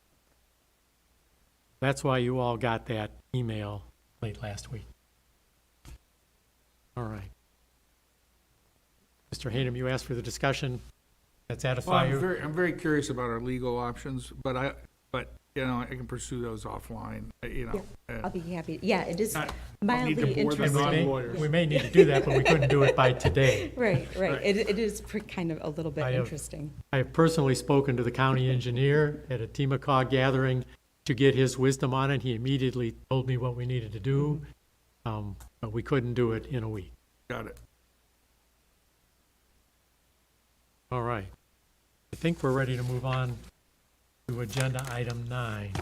That's why you all got that email late last week. All right. Mr. Haynham, you asked for the discussion. That satisfy you? I'm very curious about our legal options, but I can pursue those offline, I'll be happy. Yeah, it is Not- mildly need to bore them interesting. on. We lawyers. we may need to do that, but we couldn't do it by today. Right. It is kind of a little bit I have- interesting. I have personally spoken to the county engineer at a TMACOG gathering to get his wisdom on it. He immediately told me what we needed to do, but we couldn't do it in a week. Got it. All right. I think we're ready to move on to agenda item 9.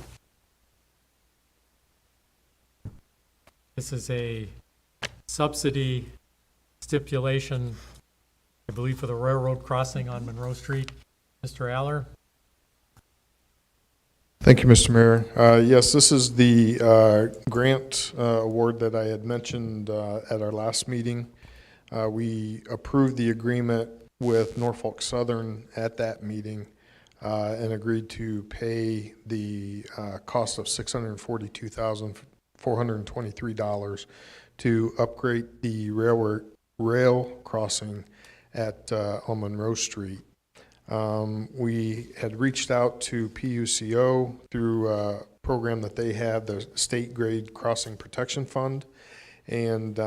This is a subsidy stipulation, I believe, for the railroad crossing on Monroe Street. Mr. Aller? Thank you, Mr. Mayor. Yes, this is the grant award that I had mentioned at our last meeting. We approved the agreement with Norfolk Southern at that meeting and agreed to pay the cost of $642,423 to upgrade the rail crossing at on Monroe Street. We had reached out to PUCO through a program that they have, the State Grade Crossing Protection Fund, and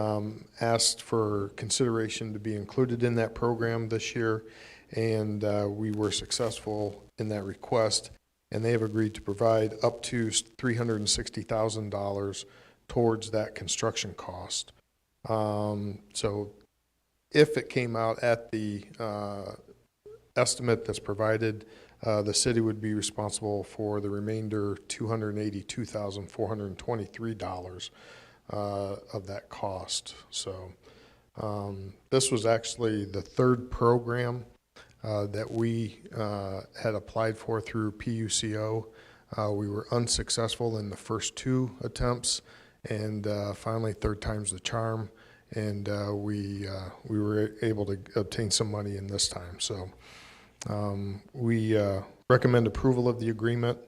asked for consideration to be included in that program this year. And we were successful in that request, and they have agreed to provide up to $360,000 towards that construction cost. So if it came out at the estimate that's provided, the city would be responsible for the remainder $282,423 of that cost. So this was actually the third program that we had applied for through PUCO. We were unsuccessful in the first two attempts, and finally, third time's the charm, and we were able to obtain some money in this time. So we recommend approval of the agreement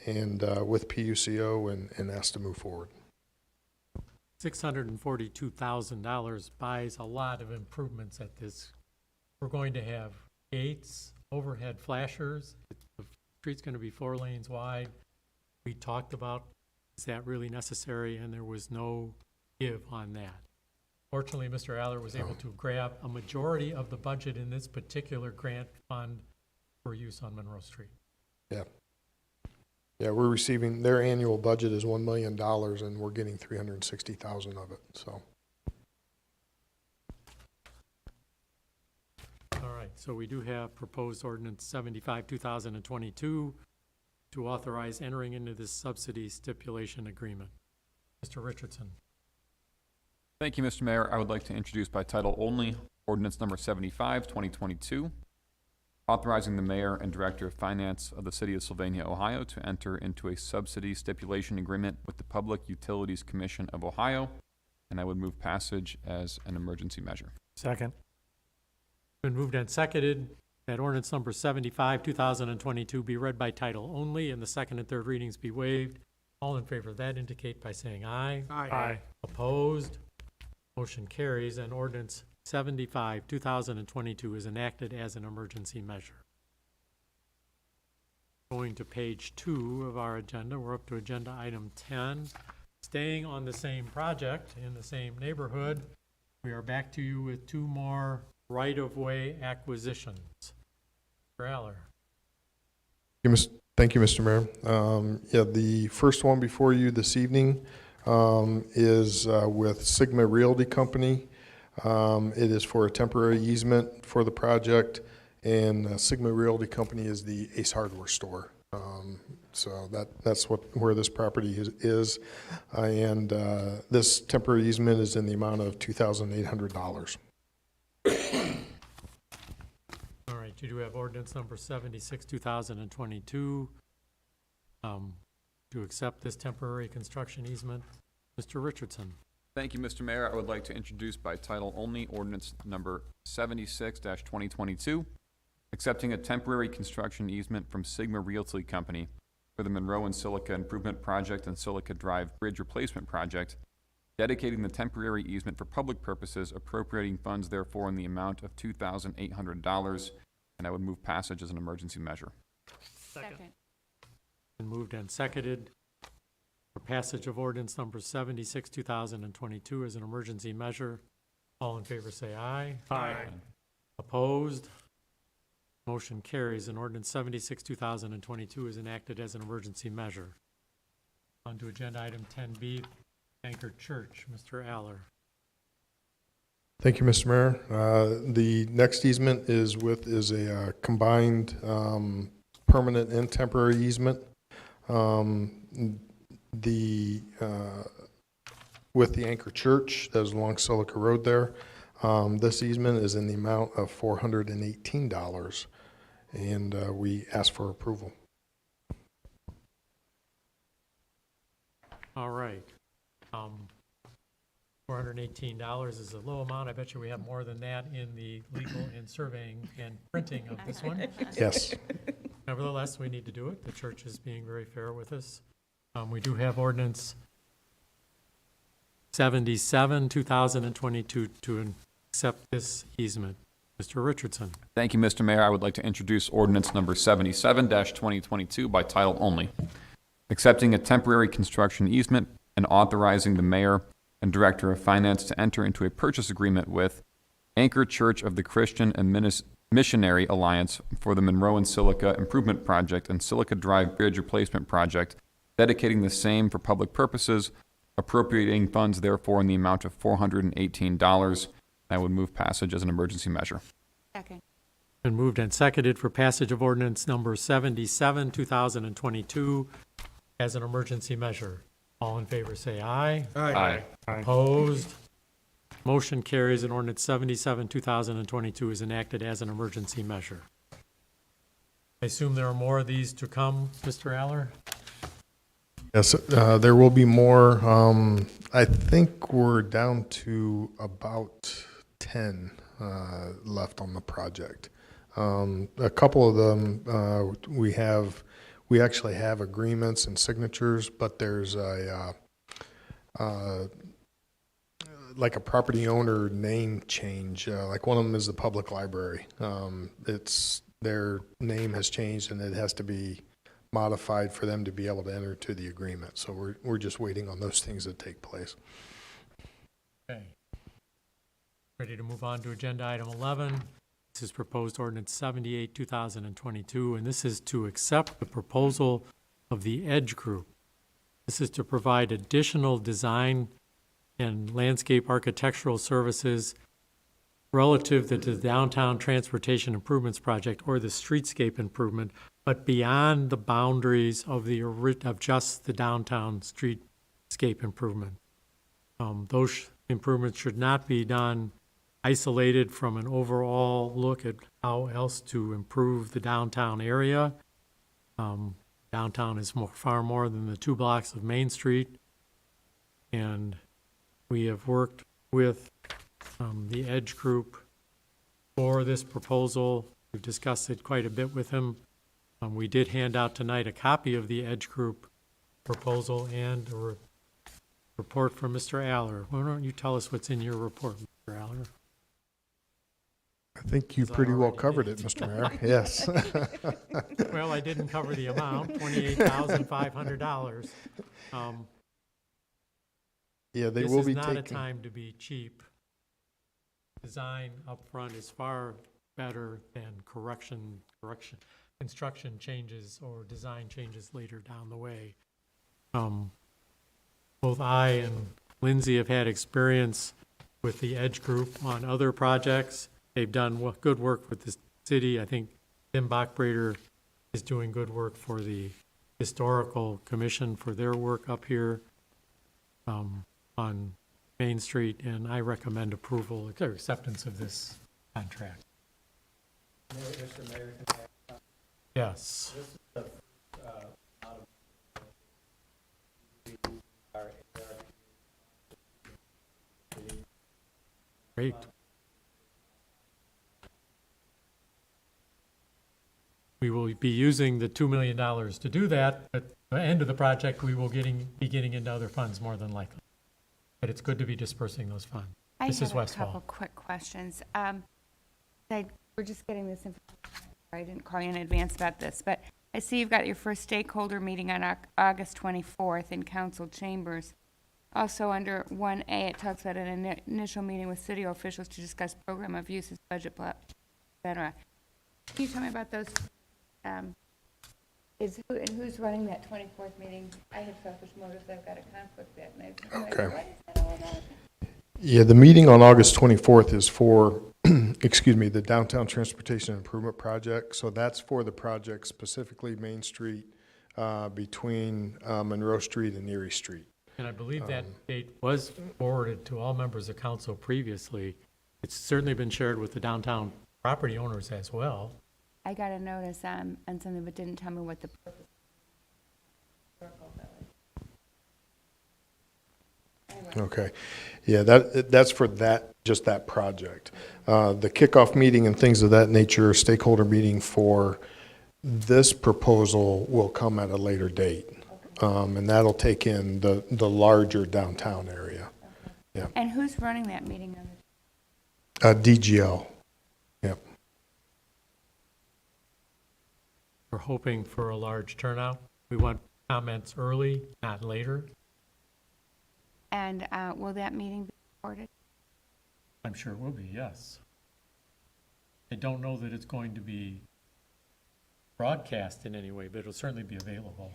and with PUCO and ask to move forward. $642,000 buys a lot of improvements at this. We're going to have gates, overhead flashers. The street's going to be 4 lanes wide. We talked about, is that really necessary? And there was no give on that. Fortunately, Mr. Aller was able to grab a majority of the budget in this particular grant fund for use on Monroe Street. Yeah, we're receiving, their annual budget is $1 million, and we're getting $360,000 of it, so. All right, so we do have proposed ordinance 75, 2022 to authorize entering into this subsidy stipulation agreement. Mr. Richardson. Thank you, Mr. Mayor. I would like to introduce by title only ordinance number 75, 2022, authorizing the mayor and director of finance of the city of Sylvania, Ohio to enter into a subsidy stipulation agreement with the Public Utilities Commission of Ohio, and I would move passage as an emergency measure. Second. Been moved and seconded that ordinance number 75, 2022 be read by title only and the second and third readings be waived. All in favor of that indicate by saying aye. Aye. Opposed? Motion carries, and ordinance 75, 2022 is enacted as an emergency measure. Going to page 2 of our agenda, we're up to agenda item 10. Staying on the same project in the same neighborhood, we are back to you with 2 more right-of-way acquisitions. Mr. Aller. Thank you, Mr. Mayor. Yeah, the first one before you this evening is with Sigma Realty Company. It is for a temporary easement for the project, and Sigma Realty Company is the Ace Hardware store. So that's where this property is. And this temporary easement is in the amount of $2,800. All right, you do have ordinance number 76, 2022 to accept this temporary construction easement. Mr. Richardson. Thank you, Mr. Mayor. I would like to introduce by title only ordinance number 76-2022, accepting a temporary construction easement from Sigma Realty Company for the Monroe and Silica Improvement Project and Silica Drive Bridge Replacement Project, dedicating the temporary easement for public purposes, appropriating funds therefore in the amount of $2,800, and I would move passage as an emergency measure. Second. Been moved and seconded for passage of ordinance number 76, 2022 as an emergency measure. All in favor say aye. Aye. Opposed? Motion carries, and ordinance 76, 2022 is enacted as an emergency measure. On to agenda item 10B, Anchored Church. Mr. Aller. Thank you, Mr. Mayor. The next easement is a combined permanent and temporary easement. With the Anchor Church that is along Silica Road there, this easement is in the amount of $418, and we ask for approval. All right. $418 is a low amount. I bet you we have more than that in the legal and surveying and printing of this one. Yes. Nevertheless, we need to do it. The church is being very fair with us. We do have ordinance 77, 2022 to accept this easement. Mr. Richardson. Thank you, Mr. Mayor. I would like to introduce ordinance number 77-2022 by title only, accepting a temporary construction easement and authorizing the mayor and director of finance to enter into a purchase agreement with Anchor Church of the Christian and Missionary Alliance for the Monroe and Silica Improvement Project and Silica Drive Bridge Replacement Project, dedicating the same for public purposes, appropriating funds therefore in the amount of $418. I would move passage as an emergency measure. Second. Been moved and seconded for passage of ordinance number 77, 2022 as an emergency measure. All in favor say aye. Aye. Opposed? Motion carries and ordinance 77, 2022 is enacted as an emergency measure. I assume there are more of these to come, Mr. Aller? Yes, there will be more. I think we're down to about 10 left on the project. A couple of them, we actually have agreements and signatures, but there's like a property owner name change. Like one of them is the public library. Their name has changed and it has to be modified for them to be able to enter to the agreement. So we're just waiting on those things to take place. Okay. Ready to move on to agenda item 11. This is proposed ordinance 78, 2022, and this is to accept the proposal of the Edge Group. This is to provide additional design and landscape architectural services relative to the downtown transportation improvements project or the streetscape improvement, but beyond the boundaries of just the downtown streetscape improvement. Those improvements should not be done isolated from an overall look at how else to improve the downtown area. Downtown is far more than the 2 blocks of Main Street. And we have worked with the Edge Group for this proposal. We've discussed it quite a bit with him. We did hand out tonight a copy of the Edge Group proposal and a report from Mr. Aller. Why don't you tell us what's in your report, Mr. Aller? I think you pretty well covered it, Mr. Mayor. Yes. Well, I didn't cover the amount, $28,500. Yeah, they will be This is not a taking. time to be cheap. Design upfront is far better than construction changes or design changes later down the way. Both I and Lindsay have had experience with the Edge Group on other projects. They've done good work with the city. I think Tim Bachbrader is doing good work for the Historical Commission for their work up here on Main Street, and I recommend approval, or acceptance of this contract. Mr. Mayor, Yes. this is the out of our Great. We will be using the $2 million to do that. At the end of the project, we will be getting into other funds more than likely. But it's good to be dispersing those funds. I Mrs. have a Westphal. couple quick questions. We're just getting this information. I didn't call you in advance about this, but I see you've got your first stakeholder meeting on August 24th in council chambers. Also, under 1A, it talks about an initial meeting with city officials to discuss program of uses, budget, et cetera. Can you tell me about those? Who's running that 24th meeting? I have selfish motives. I've got a conflict that night. Okay. What is that all about? Yeah, the meeting on August 24th is for, excuse me, the Downtown Transportation Improvement Project. So that's for the project, specifically Main Street between Monroe Street and Erie Street. And I believe that date was forwarded to all members of council previously. It's certainly been shared with the downtown property owners as well. I got a notice on something, but didn't tell me what the purpose. Okay. Yeah, that's for just that project. The kickoff meeting and things of that nature, stakeholder meeting for this proposal will come at a later date. And that'll take in the larger downtown area. Yeah. And who's running that meeting? DGL. Yep. We're hoping for a large turnout. We want comments early, not later. And will that meeting be recorded? I'm sure it will be, yes. I don't know that it's going to be broadcast in any way, but it'll certainly be available.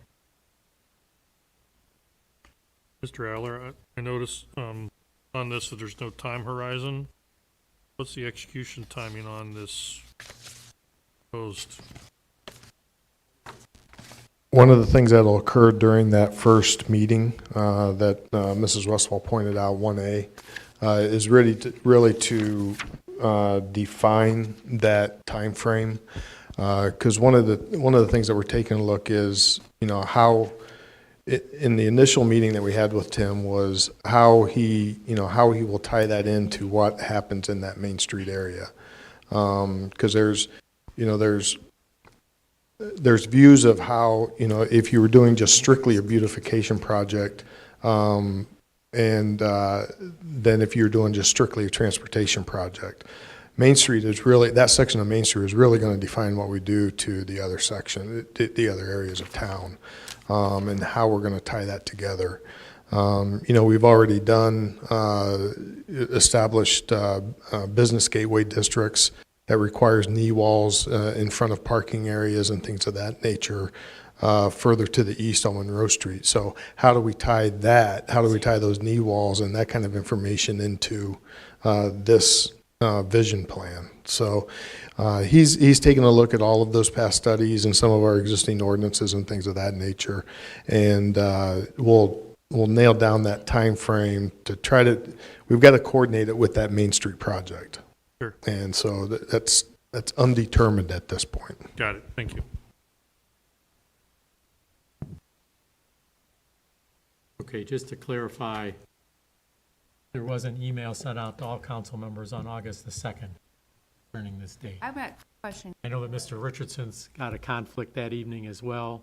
Mr. Aller, I noticed on this that there's no time horizon. What's the execution timing on this Opposed? One of the things that'll occur during that first meeting that Mrs. Westfall pointed out, 1A, is really to define that timeframe. Because one of the things that we're taking a look is, how in the initial meeting that we had with Tim was how he will tie that into what happens in that Main Street area. Because there's views of how, if you were doing just strictly a beautification project, and then if you're doing just strictly a transportation project. Main Street is really, that section of Main Street is really going to define what we do to the other section, the other areas of town, and how we're going to tie that together. We've already done, established business gateway districts that requires knee walls in front of parking areas and things of that nature further to the east on Monroe Street. So how do we tie that? How do we tie those knee walls and that kind of information into this vision plan? So he's taken a look at all of those past studies and some of our existing ordinances and things of that nature, and we'll nail down that time frame to try to. We've got to coordinate it with that Main Street project. Sure. And so that's undetermined at this point. Got it. Thank you. Okay, just to clarify, there was an email sent out to all council members on August the 2nd, concerning this date. I've got a question. I know that Mr. Richardson's got a conflict that evening as well,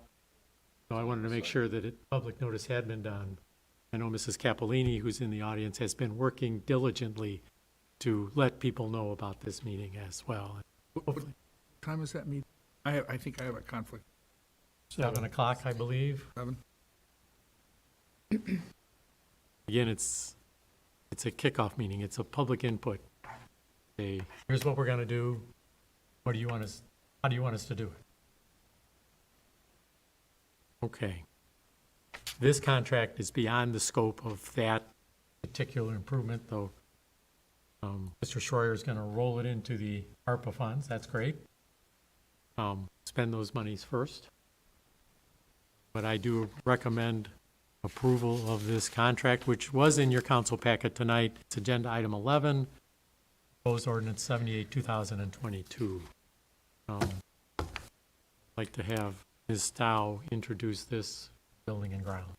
so I wanted to make sure that public notice had been done. I know Mrs. Capolini, who's in the audience, has been working diligently to let people know about this meeting as well. What time is that meeting? I think I have a conflict. 7 o'clock, I believe. 7? Again, it's a kickoff meeting. It's a public input. Okay, here's what we're going to do. How do you want us to do it? Okay. This contract is beyond the scope of that particular improvement, though. Mr. Schroyer is going to roll it into the ARPA funds. That's great. Spend those monies first. But I do recommend approval of this contract, which was in your council packet tonight. It's agenda item 11, proposed ordinance 78, 2022. I'd like to have Ms. Stowe introduce this building and ground.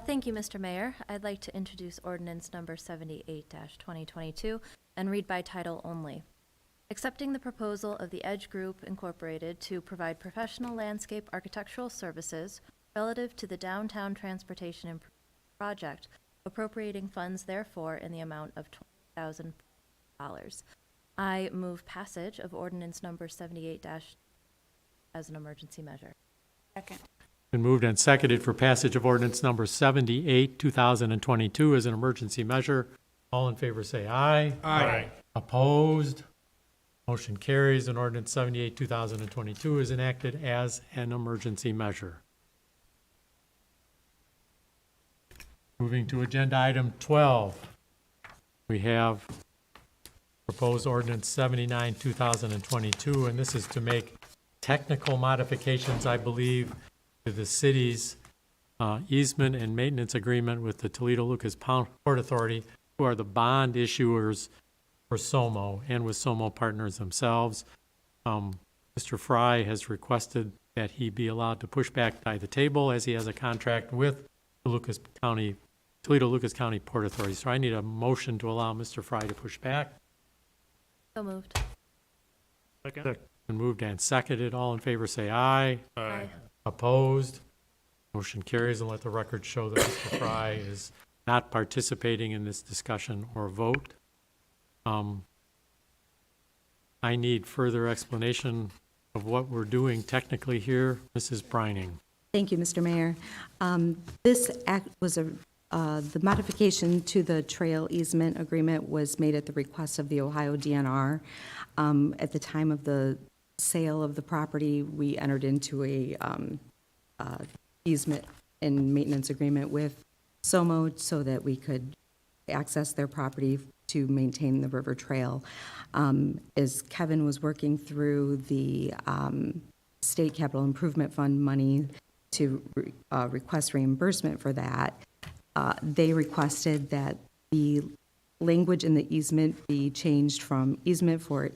Thank you, Mr. Mayor. I'd like to introduce ordinance number 78-2022 and read by title only. Accepting the proposal of the Edge Group Incorporated to provide professional landscape architectural services relative to the downtown transportation improvement project, appropriating funds therefore in the amount of $20,000. I move passage of ordinance number 78- as an emergency measure. Second. Been moved and seconded for passage of ordinance number 78, 2022 as an emergency measure. All in favor say aye. Aye. Opposed? Motion carries, and ordinance 78, 2022 is enacted as an emergency measure. Moving to agenda item 12, we have proposed ordinance 79, 2022, and this is to make technical modifications, I believe, to the city's easement and maintenance agreement with the Toledo-Lucas Port Authority, who are the bond issuers for SOMO and with SOMO partners themselves. Mr. Fry has requested that he be allowed to push back by the table as he has a contract with the Toledo-Lucas County Port Authority. So I need a motion to allow Mr. Fry to push back. So moved. Second. Been moved and seconded. All in favor say aye. Aye. Opposed? Motion carries, and let the record show that Mr. Fry is not participating in this discussion or vote. I need further explanation of what we're doing technically here. Mrs. Brining. Thank you, Mr. Mayor. This act was the modification to the trail easement agreement was made at the request of the Ohio DNR. At the time of the sale of the property, we entered into a easement and maintenance agreement with SOMO so that we could access their property to maintain the river trail. As Kevin was working through the State Capital Improvement Fund money to request reimbursement for that, they requested that the language in the easement be changed from easement for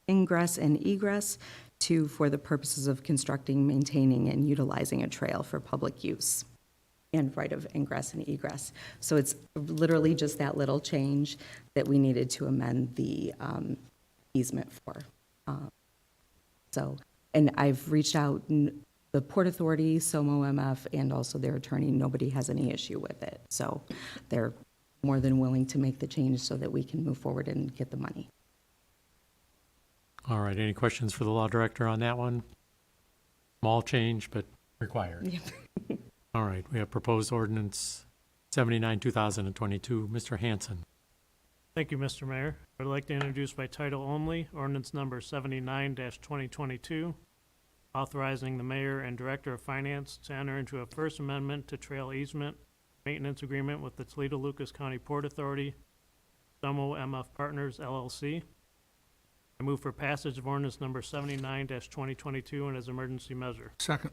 ingress and egress to for the purposes of constructing, maintaining, and utilizing a trail for public use and right of ingress and egress. So it's literally just that little change that we needed to amend the easement for. So, and I've reached out, the Port Authority, SOMO MF, and also their attorney, nobody has any issue with it. So they're more than willing to make the change so that we can move forward and get the money. All right, any questions for the law director on that one? Small change, but required. All right, we have proposed ordinance 79, 2022. Mr. Hanson. Thank you, Mr. Mayor. I'd like to introduce by title only, ordinance number 79-2022, authorizing the mayor and director of finance to enter into a First Amendment to trail easement maintenance agreement with the Toledo-Lucas County Port Authority, SOMO MF Partners LLC. I move for passage of ordinance number 79-2022 and as emergency measure. Second.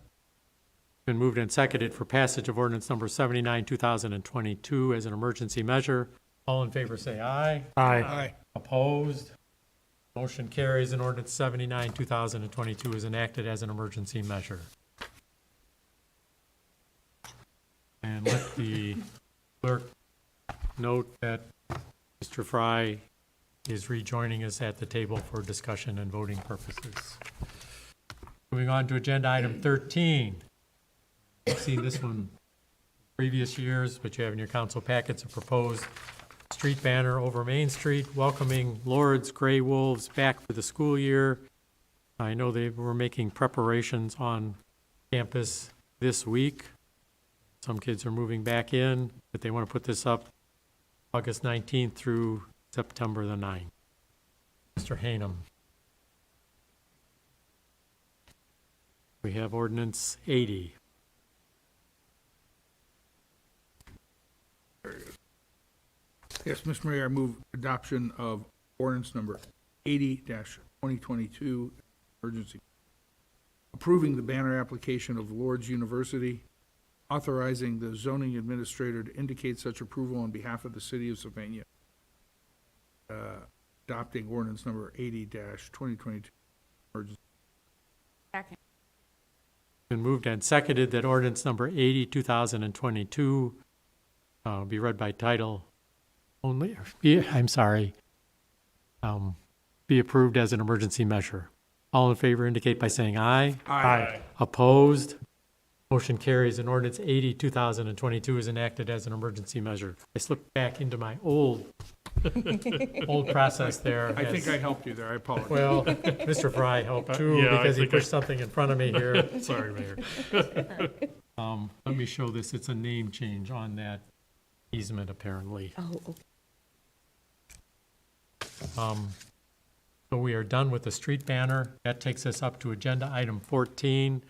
Been moved and seconded for passage of ordinance number 79, 2022 as an emergency measure. All in favor say aye. Aye. Opposed? Motion carries and ordinance 79, 2022 is enacted as an emergency measure. And let the clerk note that Mr. Fry is rejoining us at the table for discussion and voting purposes. Moving on to agenda item 13. You've seen this one previous years, but you have in your council packets a proposed street banner over Main Street welcoming Lord's Gray Wolves back for the school year. I know they were making preparations on campus this week. Some kids are moving back in, but they want to put this up August 19th through September the 9th. Mr. Hanum. We have ordinance 80. Yes, Mr. Mayor, I move adoption of ordinance number 80-2022, emergency. Approving the banner application of Lord's University, authorizing the zoning administrator to indicate such approval on behalf of the city of Sylvania. Adopting ordinance number 80-2022, emergency. Second. Been moved and seconded that ordinance number 80, 2022 be read by title only, be approved as an emergency measure. All in favor indicate by saying aye. Aye. Opposed? Motion carries and ordinance 80, 2022 is enacted as an emergency measure. I slipped back into my old process there. I think I helped you there, I apologize. Well, Mr. Fry helped too, Yeah, I because he think pushed something in front of me here. Sorry, Mayor. Let me show this. It's a name change on that easement, apparently. Oh, okay. So we are done with the street banner. That takes us up to agenda item 14,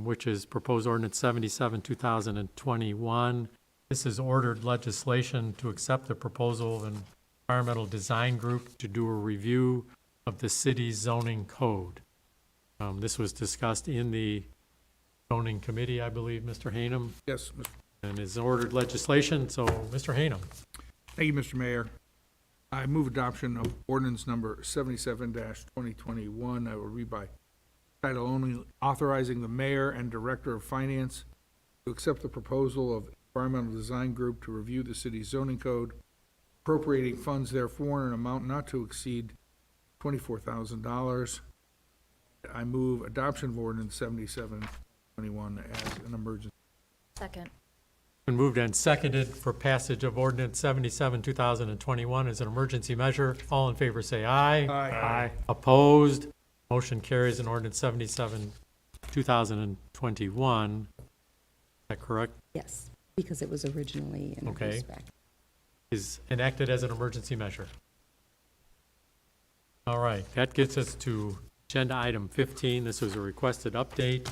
which is proposed ordinance 77, 2021. This is ordered legislation to accept the proposal of an environmental design group to do a review of the city's zoning code. This was discussed in the zoning committee, I believe, Mr. Hanum, Yes, Mr. and is ordered legislation. So, Mr. Hanum. Thank you, Mr. Mayor. I move adoption of ordinance number 77-2021. I will read by title only, authorizing the mayor and director of finance to accept the proposal of environmental design group to review the city's zoning code, appropriating funds therefore in an amount not to exceed $24,000. I move adoption of ordinance 77-21 as an emergency. Second. Been moved and seconded for passage of ordinance 77, 2021 as an emergency measure. All in favor say aye. Aye. Opposed? Motion carries and ordinance 77, 2021. Is that correct? Yes, because it was originally introduced Okay. back. Is enacted as an emergency measure. All right, that gets us to agenda item 15. This was a requested update.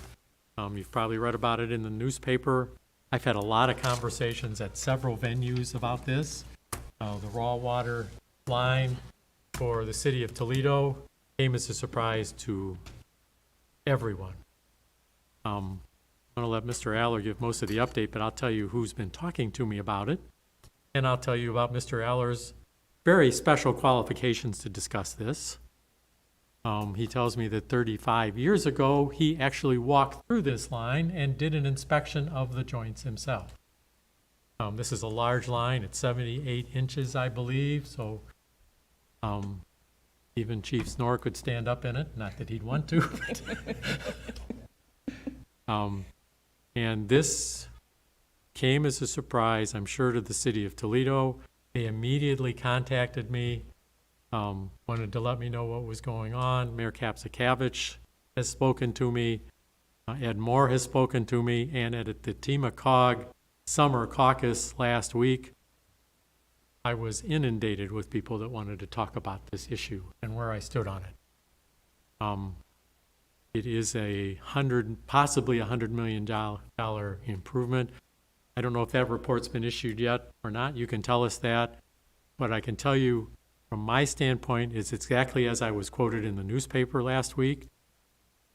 You've probably read about it in the newspaper. I've had a lot of conversations at several venues about this. The raw water line for the city of Toledo came as a surprise to everyone. I'm going to let Mr. Aller give most of the update, but I'll tell you who's been talking to me about it. And I'll tell you about Mr. Aller's very special qualifications to discuss this. He tells me that 35 years ago, he actually walked through this line and did an inspection of the joints himself. This is a large line. It's 78 inches, I believe, so even Chief Snore could stand up in it, not that he'd want to. And this came as a surprise, I'm sure, to the city of Toledo. They immediately contacted me, wanted to let me know what was going on. Mayor Kapsakavich has spoken to me. Ed Moore has spoken to me. And at the TEMA-COG Summer Caucus last week, I was inundated with people that wanted to talk about this issue and where I stood on it. It is possibly $100 million improvement. I don't know if that report's been issued yet or not. You can tell us that. But I can tell you, from my standpoint, it's exactly as I was quoted in the newspaper last week.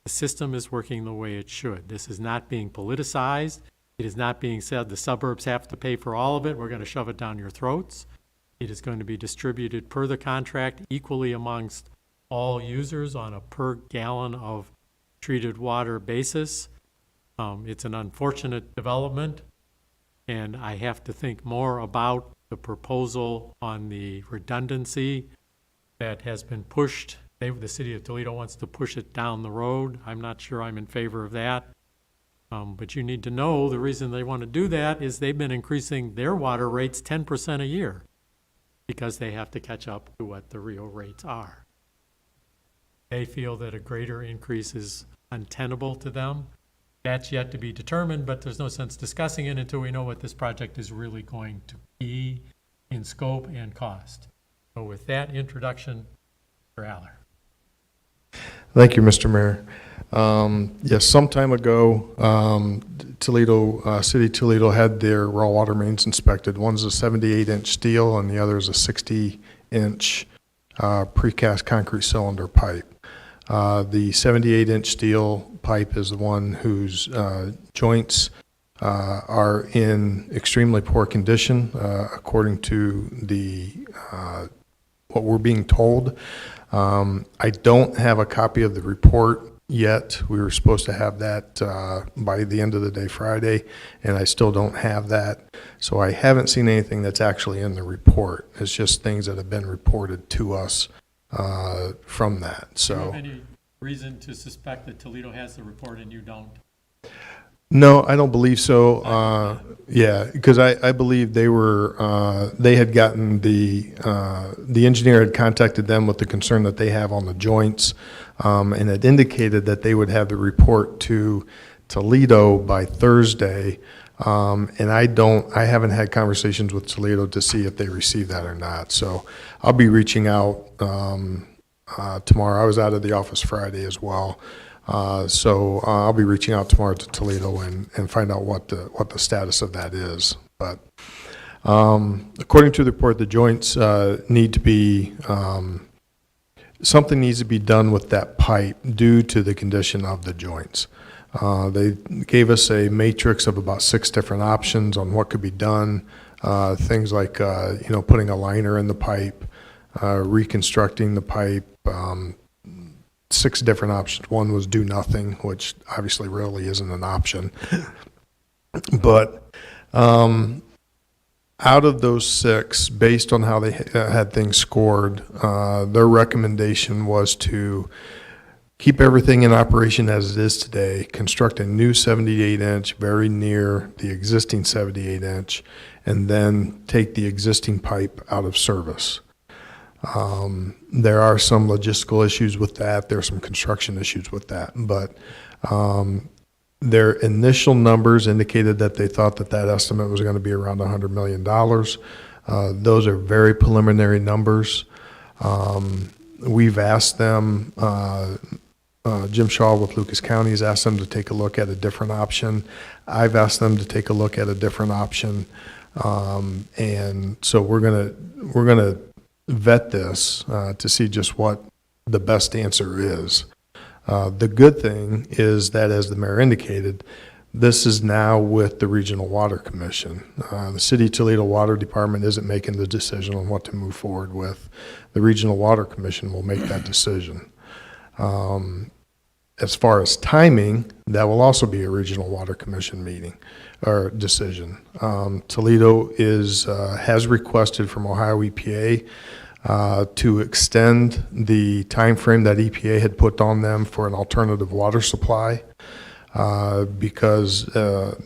The system is working the way it should. This is not being politicized. It is not being said the suburbs have to pay for all of it. We're going to shove it down your throats. It is going to be distributed per the contract equally amongst all users on a per gallon of treated water basis. It's an unfortunate development, and I have to think more about the proposal on the redundancy that has been pushed. The city of Toledo wants to push it down the road. I'm not sure I'm in favor of that. But you need to know the reason they want to do that is they've been increasing their water rates 10% a year because they have to catch up to what the real rates are. They feel that a greater increase is untenable to them. That's yet to be determined, but there's no sense discussing it until we know what this project is really going to be in scope and cost. So with that introduction, Mr. Aller. Thank you, Mr. Mayor. Yes, some time ago, City of Toledo had their raw water mains inspected. One's a 78-inch steel and the other is a 60-inch precast concrete cylinder pipe. The 78-inch steel pipe is the one whose joints are in extremely poor condition, according to what we're being told. I don't have a copy of the report yet. We were supposed to have that by the end of the day Friday, and I still don't have that. So I haven't seen anything that's actually in the report. It's just things that have been reported to us from that. So, do you have any reason to suspect that Toledo has the report and you don't? No, I don't believe so. Yeah, because I believe they had gotten the engineer had contacted them with the concern that they have on the joints, and had indicated that they would have the report to Toledo by Thursday. And I haven't had conversations with Toledo to see if they received that or not. So I'll be reaching out tomorrow. I was out of the office Friday as well. So I'll be reaching out tomorrow to Toledo and find out what the status of that is. But according to the report, the joints need to be, something needs to be done with that pipe due to the condition of the joints. They gave us a matrix of about 6 different options on what could be done. Things like, putting a liner in the pipe, reconstructing the pipe, 6 different options. One was do nothing, which obviously really isn't an option. But out of those 6, based on how they had things scored, their recommendation was to keep everything in operation as it is today, construct a new 78-inch very near the existing 78-inch, and then take the existing pipe out of service. There are some logistical issues with that. There are some construction issues with that. But their initial numbers indicated that they thought that estimate was going to be around $100 million. Those are very preliminary numbers. We've asked them, Jim Shaw with Lucas County has asked them to take a look at a different option. I've asked them to take a look at a different option. And so we're gonna vet this to see just what the best answer is. The good thing is that, as the mayor indicated, this is now with the Regional Water Commission. The City of Toledo Water Department isn't making the decision on what to move forward with. The Regional Water Commission will make that decision. As far as timing, that will also be a Regional Water Commission meeting or decision. Toledo has requested from Ohio EPA to extend the time frame that EPA had put on them for an alternative water supply, because the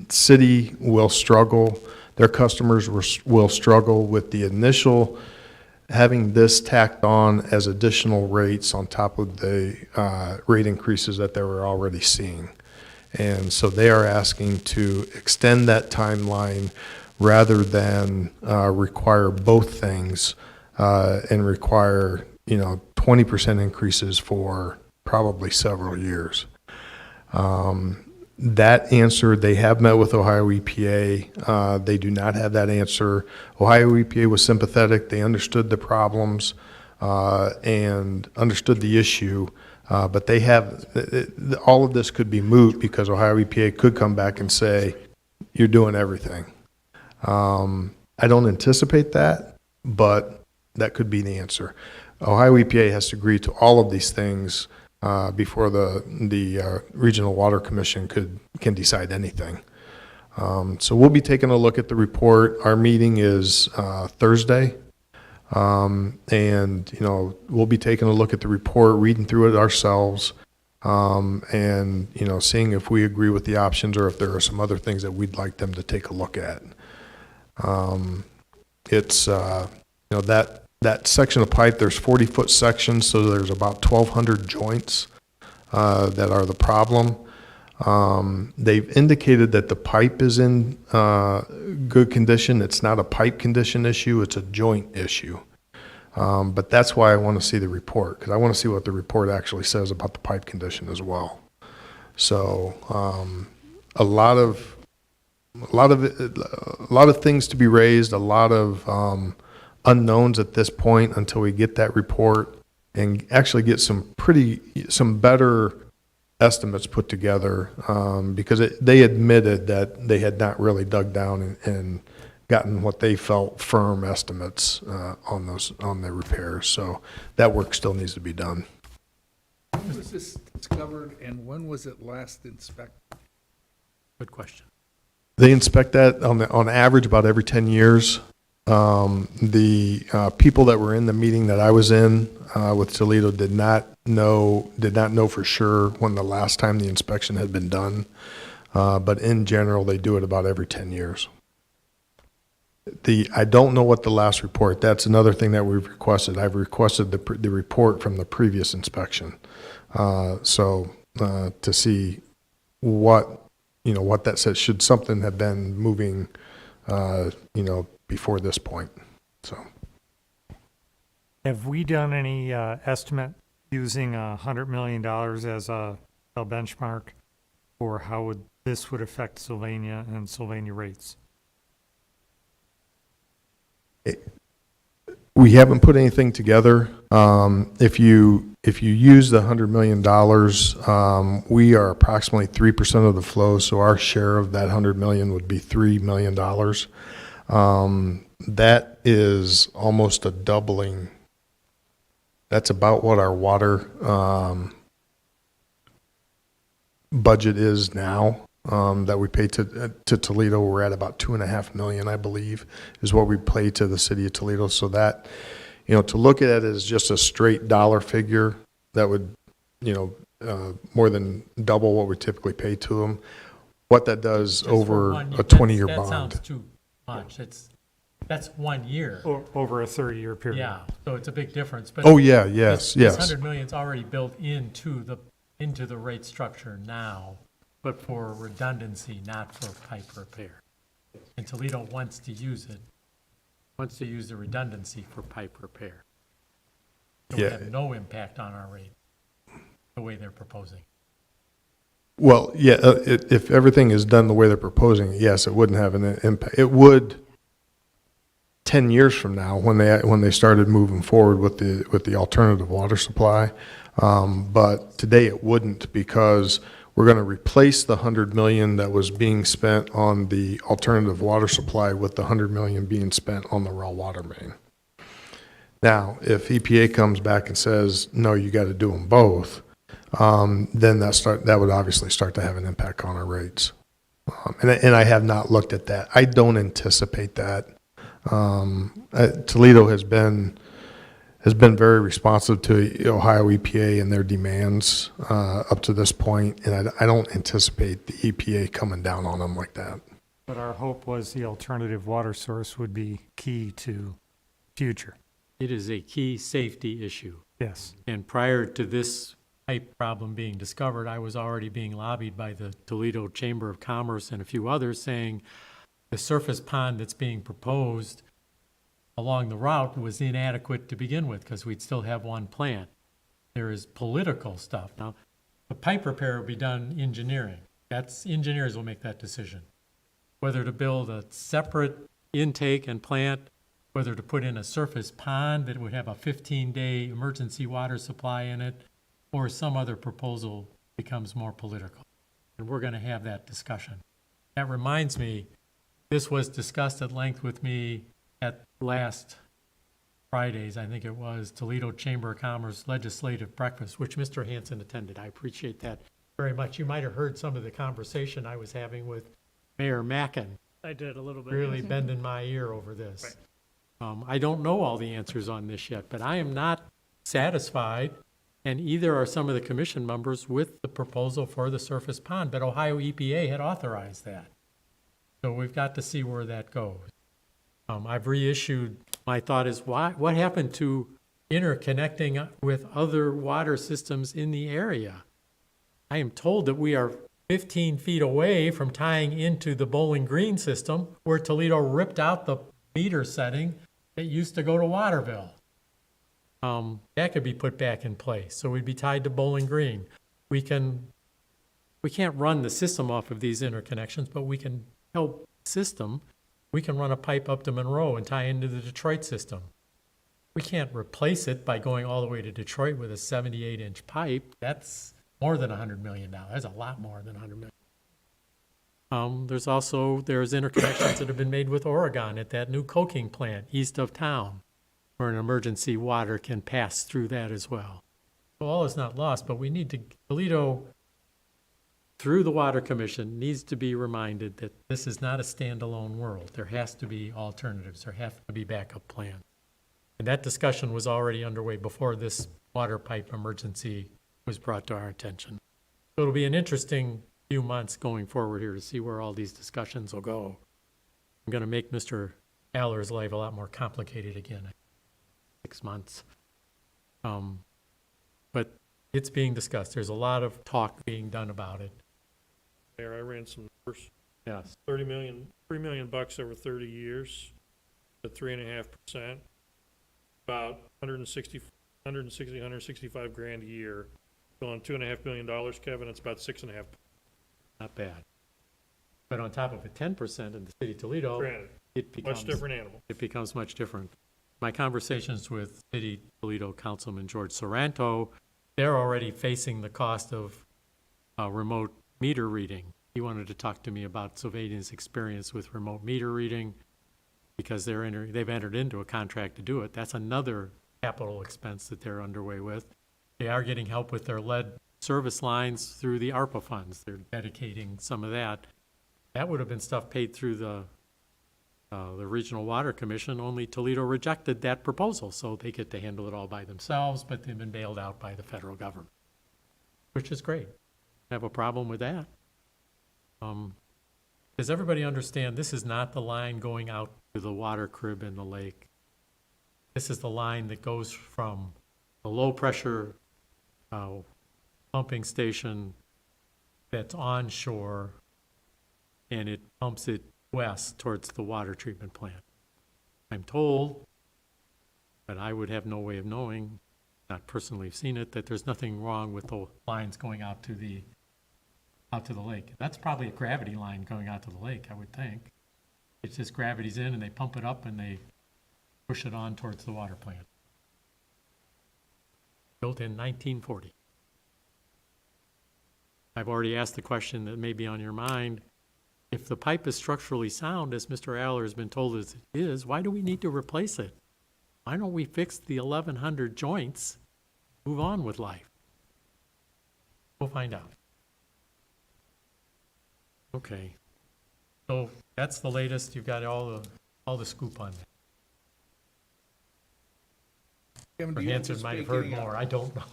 city will struggle, their customers will struggle with the initial having this tacked on as additional rates on top of the rate increases that they were already seeing. And so they are asking to extend that timeline rather than require both things and require, 20% increases for probably several years. That answer, they have met with Ohio EPA. They do not have that answer. Ohio EPA was sympathetic. They understood the problems and understood the issue. But they have, all of this could be moot because Ohio EPA could come back and say, you're doing everything. I don't anticipate that, but that could be the answer. Ohio EPA has to agree to all of these things before the Regional Water Commission can decide anything. So we'll be taking a look at the report. Our meeting is Thursday. And, we'll be taking a look at the report, reading through it ourselves, and, seeing if we agree with the options or if there are some other things that we'd like them to take a look at. It's, that section of pipe, there's 40-foot sections, so there's about 1,200 joints that are the problem. They've indicated that the pipe is in good condition. It's not a pipe condition issue, it's a joint issue. But that's why I want to see the report, because I want to see what the report actually says about the pipe condition as well. So a lot of things to be raised, a lot of unknowns at this point until we get that report and actually get some better estimates put together, because they admitted that they had not really dug down and gotten what they felt firm estimates on the repairs. So that work still needs to be done. When was this discovered and when was it last inspected? Good question. They inspect that on average about every 10 years. The people that were in the meeting that I was in with Toledo did not know for sure when the last time the inspection had been done. But in general, they do it about every 10 years. I don't know what the last report, that's another thing that we've requested. I've requested the report from the previous inspection. To see what that says, should something have been moving, before this point, so. Have we done any estimate using $100 million as a benchmark for how this would affect Sylvania and Sylvania rates? We haven't put anything together. If you use the $100 million, we are approximately 3% of the flow, so our share of that $100 million would be $3 million. That is almost a doubling. That's about what our water budget is now, that we pay to Toledo. We're at about $2.5 million, I believe, is what we pay to the city of Toledo. So that, to look at it as just a straight dollar figure, that would, more than double what we typically pay to them. What that does Just over for 1 year. a 20-year That bond. sounds too much. That's 1 year. Over a 30-year period. Yeah, so it's a big difference. But Oh, yeah, yes. this 100 million's already built into the rate structure now, but for redundancy, not for pipe repair. And Toledo wants to use the redundancy for pipe repair. So we Yeah. have no impact on our rate, the way they're proposing. Well, yeah, if everything is done the way they're proposing, yes, it wouldn't have an impact. It would 10 years from now when they started moving forward with the alternative water supply. But today it wouldn't, because we're going to replace the 100 million that was being spent on the alternative water supply with the 100 million being spent on the raw water main. Now, if EPA comes back and says, no, you got to do them both, then that would obviously start to have an impact on our rates. And I have not looked at that. I don't anticipate that. Toledo has been very responsive to Ohio EPA and their demands up to this point, and I don't anticipate the EPA coming down on them like that. But our hope was the alternative water source would be key to future. It is a key safety issue. Yes. And prior to this pipe problem being discovered, I was already being lobbied by the Toledo Chamber of Commerce and a few others saying the surface pond that's being proposed along the route was inadequate to begin with because we'd still have one plant. There is political stuff. Now, the pipe repair will be done engineering. Engineers will make that decision. Whether to build a separate intake and plant, whether to put in a surface pond that would have a 15-day emergency water supply in it, or some other proposal becomes more political. And we're going to have that discussion. That reminds me, this was discussed at length with me at last Friday's, I think it was, Toledo Chamber of Commerce legislative breakfast, which Mr. Hanson attended. I appreciate that very much. You might have heard some of the conversation I was having with Mayor Mackin. I did a little bit. Really bending my ear over this. I don't know all the answers on this yet, but I am not satisfied, and either are some of the commission members, with the proposal for the surface pond, but Ohio EPA had authorized that. So we've got to see where that goes. I've reissued, my thought is, what happened to interconnecting with other water systems in the area? I am told that we are 15 feet away from tying into the Bowling Green system, where Toledo ripped out the meter setting that used to go to Waterville. That could be put back in place, so we'd be tied to Bowling Green. We can't run the system off of these interconnections, but we can help the system. We can run a pipe up to Monroe and tie into the Detroit system. We can't replace it by going all the way to Detroit with a 78-inch pipe. That's more than $100 million. That's a lot more than $100 million. There's interconnections that have been made with Oregon at that new coking plant east of town, where an emergency water can pass through that as well. So all is not lost, but we need to, Toledo, through the Water Commission, needs to be reminded that this is not a standalone world. There has to be alternatives. There have to be backup plans. And that discussion was already underway before this water pipe emergency was brought to our attention. So it'll be an interesting few months going forward here to see where all these discussions will go. I'm going to make Mr. Aller's life a lot more complicated again. 6 months. But it's being discussed. There's a lot of talk being done about it. Mayor, I ran some numbers. Yes. $3 million bucks over 30 years at 3.5%, about 165 grand a year. So on $2.5 million, Kevin, it's about 6.5. Not bad. But on top of it, 10% in the city of Toledo, Granted, it becomes much different animal. It becomes much different. My conversations with City Toledo Councilman George Sorrento, they're already facing the cost of remote meter reading. He wanted to talk to me about Sylvania's experience with remote meter reading because they've entered into a contract to do it. That's another capital expense that they're underway with. They are getting help with their lead service lines through the ARPA funds. They're dedicating some of that. That would have been stuff paid through the Regional Water Commission, only Toledo rejected that proposal, so they get to handle it all by themselves, but they've been bailed out by the federal government, which is great. Have a problem with that. Does everybody understand this is not the line going out to the water crib in the lake? This is the line that goes from the low pressure pumping station that's onshore, and it pumps it west towards the water treatment plant. I'm told, but I would have no way of knowing, not personally seen it, that there's nothing wrong with the lines going out to the out to the lake. That's probably a gravity line going out to the lake, I would think. It's just gravity's in and they pump it up and they push it on towards the water plant. Built in 1940. I've already asked the question that may be on your mind. If the pipe is structurally sound, as Mr. Aller has been told as it is, why do we need to replace it? Why don't we fix the 1,100 joints, move on with life? We'll find out. Okay. So that's the latest. You've got all the scoop on that. Kevin, do Or you Hanson might have anticipate heard getting more. I don't know.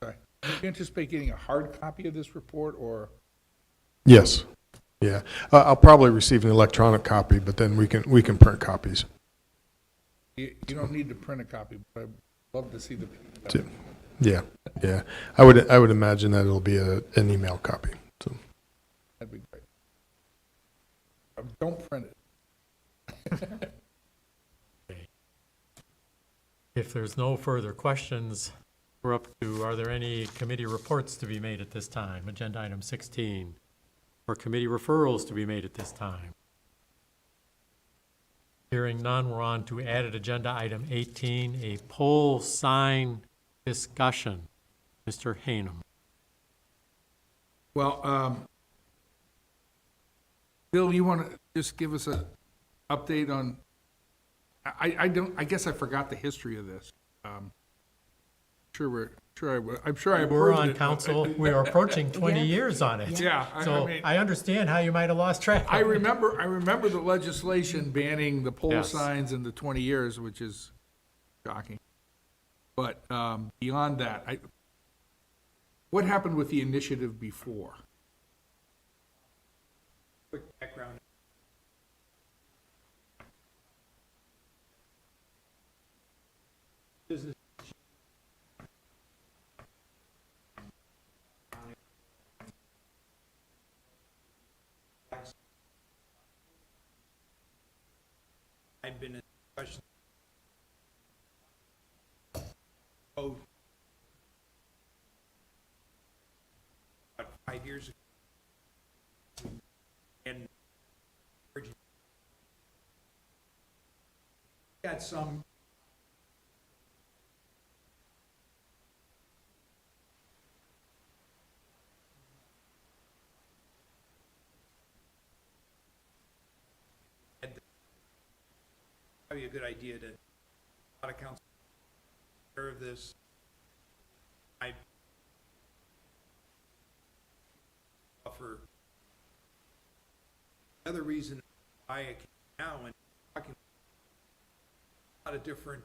Sorry. Do you anticipate getting a hard copy of this report, or? Yes, yeah. I'll probably receive an electronic copy, but then we can print copies. You don't need to print a copy, but I'd love to see the. Yeah, yeah. I would imagine that it'll be an email copy, so. That'd be great. Don't print it. If there's no further questions, we're up to, are there any committee reports to be made at this time? Agenda item 16. Or committee referrals to be made at this time? Hearing none, we're on to added agenda item 18, a pole sign discussion. Mr. Hanem. Well, Bill, you want to just give us an update on, I guess I forgot the history of this. I'm sure I We're approved on it, but- council, we are approaching 20 years on it. Yeah, I So mean- I understand how you might have lost track. I remember the legislation banning the pole Yes. signs in the 20 years, which is shocking. But beyond that, what happened with the initiative before? Quick background. Business. I've been in discussion. Oh, about 5 years ago. And got some probably a good idea to, a lot of council aware of this. I offer another reason why I came now and talking a lot of different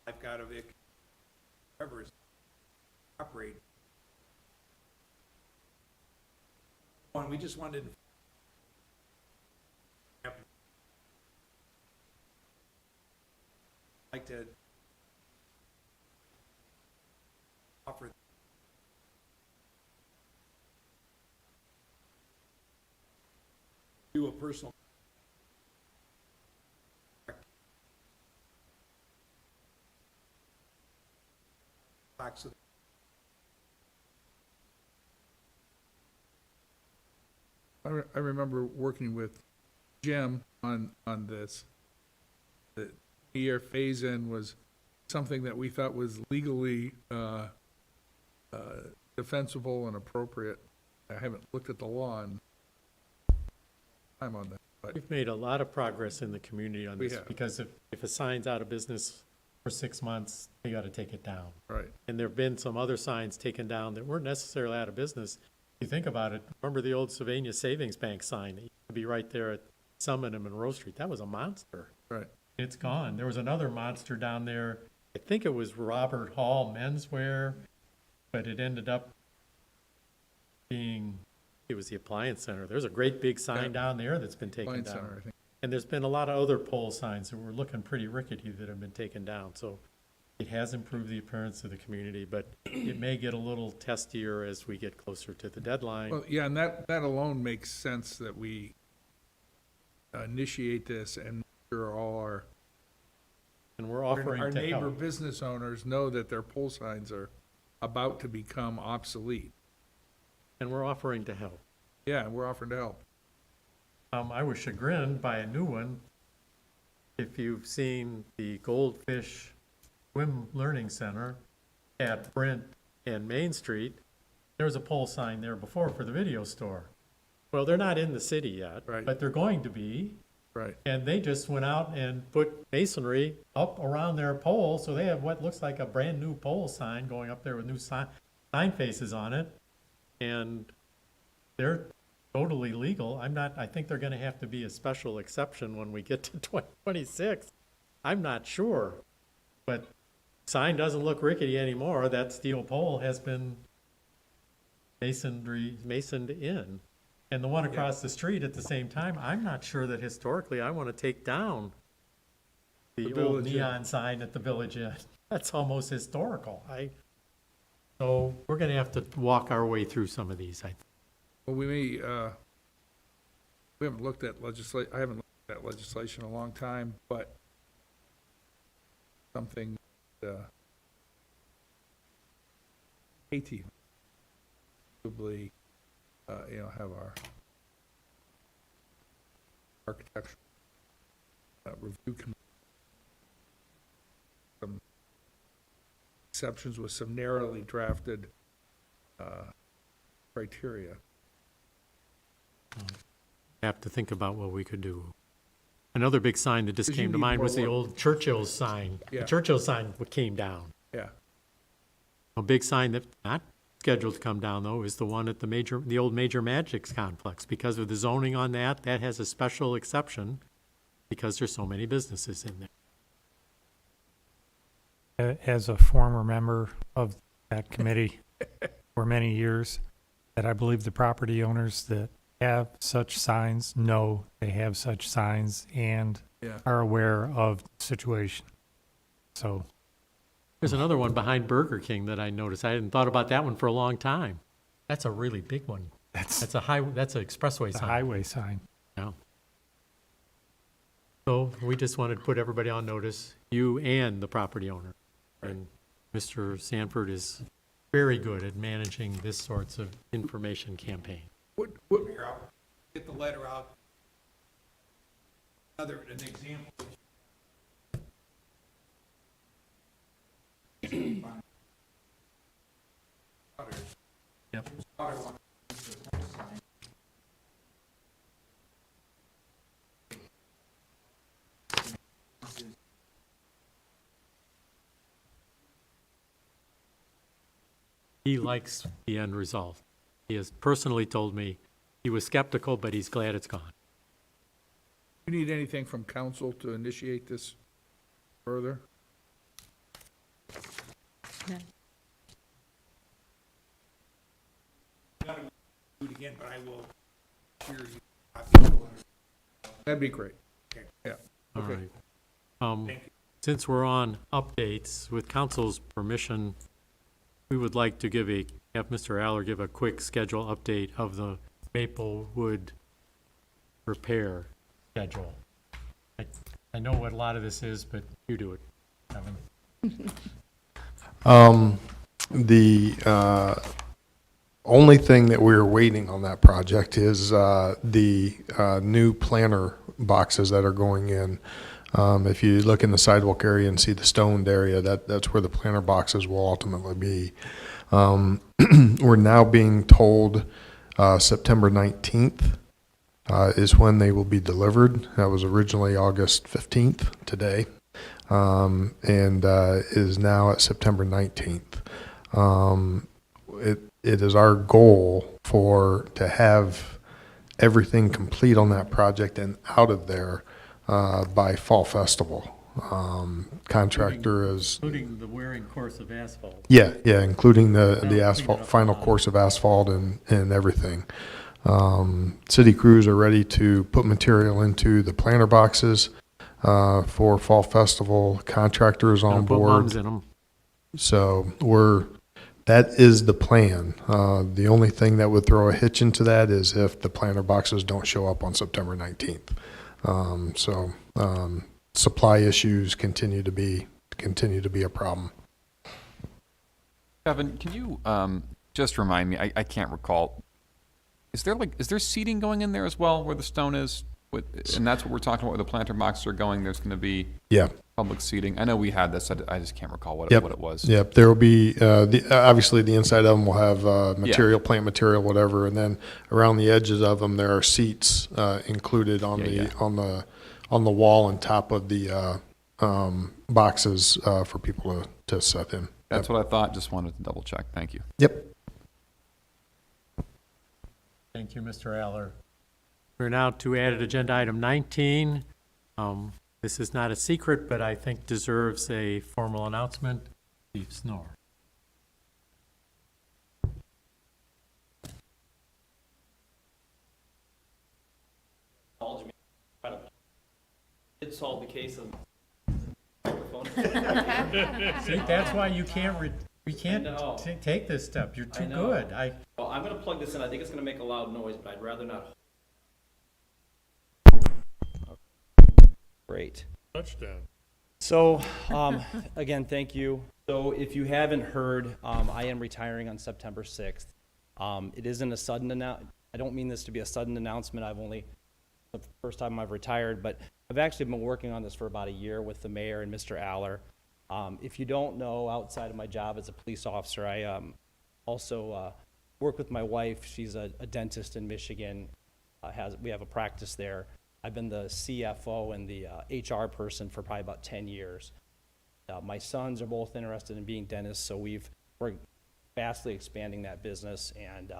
I've got a Vic whoever is operating. One, we just wanted like to offer do a personal facts of I remember working with Jim on this. The year phase-in was something that we thought was legally defensible and appropriate. I haven't looked at the law in time on that, but We've made a lot of progress in the community on We this, have. because if a sign's out of business for 6 months, they gotta take it down. right. And there've been some other signs taken down that weren't necessarily out of business. If you think about it, remember the old Sylvania Savings Bank sign that used to be right there at Summit and Monroe Street? That was a monster. Right. It's gone. There was another monster down there. I think it was Robert Hall Menswear, but it ended up being, it was the Appliance Center. There's a great big sign down there that's been taken Appliance down. Center, I think. And there's been a lot of other pole signs that were looking pretty rickety that have been taken down. So it has improved the appearance of the community, but it may get a little testier as we get closer to the deadline. Well, yeah, and that alone makes sense that we initiate this and make sure all our and we're Our offering to neighbor help. business owners know that their pole signs are about to become obsolete. And we're offering to help. Yeah, we're offering to help. I was chagrined by a new one. If you've seen the Goldfish Swim Learning Center at Brent and Main Street, there was a pole sign there before for the video store. Well, they're not in the city yet, Right. but they're going to be. Right. And they just went out and put masonry up around their pole, so they have what looks like a brand-new pole sign going up there with new sign faces on it. And they're totally legal. I think they're gonna have to be a special exception when we get to 2026. I'm not sure. But sign doesn't look rickety anymore. That steel pole has been masoned in. And the one across the street at the same time, I'm not sure that historically I want to take down the The old Village Inn. neon sign at the Village Inn. That's almost historical. So we're gonna have to walk our way through some of these, I think. Well, we haven't looked at I haven't looked at legislation in a long time, but something, AT, probably, have our architectural review committee. Some exceptions with some narrowly drafted criteria. Have to think about what we could do. Another big sign that just Because you came to need mind more was the work. old Churchill's sign. The Yeah. Churchill sign came down. Yeah. A big sign that's not scheduled to come down, though, is the one at the old Major Magics complex. Because of the zoning on that, that has a special exception because there's so many businesses in there. As a former member of that committee for many years, that I believe the property owners that have such signs know they have such signs and Yeah. are aware of the situation. So, There's another one behind Burger King that I noticed. I hadn't thought about that one for a long time. That's a really big one. that's That's an expressway the sign. highway sign. Yeah. So we just wanted to put everybody on notice, you and the property owner. And Mr. Sanford is very good at managing this sorts of information campaign. Here, I'll get the letter out. An example. Yep. He likes the end result. He has personally told me he was skeptical, but he's glad it's gone. You need anything from council to initiate this further? Do it again, but I will share you. That'd be great. Okay. Yeah. All Okay. right. Thank you. Since we're on updates, with council's permission, we would like to have Mr. Aller give a quick schedule update of the Maplewood repair schedule. I know what a lot of this is, but you do it, Kevin. The only thing that we're waiting on that project is the new planter boxes that are going in. If you look in the sidewalk area and see the stoned area, that's where the planter boxes will ultimately be. We're now being told September 19th is when they will be delivered. That was originally August 15th today, and is now at September 19th. It is our goal to have everything complete on that project and out of there by Fall Festival. Contractor is, Including the wearing course of asphalt. yeah, including the Clean it asphalt, up. final course of asphalt and everything. City crews are ready to put material into the planter boxes for Fall Festival. Contractor is on Put board. mums in 'em. So that is the plan. The only thing that would throw a hitch into that is if the planter boxes don't show up on September 19th. supply issues continue to be a problem. Kevin, can you just remind me, I can't recall, is there seating going in there as well where the stone is? And that's what we're talking about, where the planter boxes are going, there's going to be Yeah. public seating? I know we had this, I just can't recall what Yep. it was. Yep, there will be, obviously, the inside of them will have material, plant material, whatever, and then around the edges of them, there are seats included on the wall and top of the boxes for people to sit in. That's what I thought, just wanted to double check. Thank you. Yep. Thank you, Mr. Aller. We're now to added agenda item 19. This is not a secret, but I think deserves a formal announcement. Steve Snore. Did solve the case of microphone. See, that's why you can't, we can't know. take this step. You're too I know. good. Well, I'm gonna plug this in. I think it's gonna make a loud noise, but I'd rather not. Great. Touchdown. So, again, thank you. So if you haven't heard, I am retiring on September 6th. It isn't a sudden I don't mean this to be a sudden announcement. The first time I've retired, but I've actually been working on this for about a year with the mayor and Mr. Aller. If you don't know, outside of my job as a police officer, I also work with my wife. She's a dentist in Michigan. We have a practice there. I've been the CFO and the HR person for probably about 10 years. My sons are both interested in being dentists, so we're vastly expanding that business. And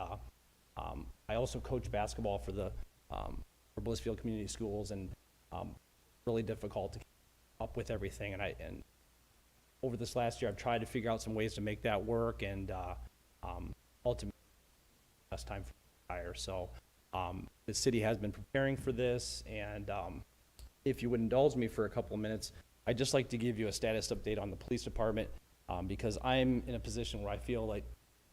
I also coach basketball for Blissfield Community Schools, and really difficult to keep up with everything. And over this last year, I've tried to figure out some ways to make that work, and ultimately, best time for retire. So the city has been preparing for this, and if you would indulge me for a couple of minutes, I'd just like to give you a status update on the police department, because I'm in a position where I feel like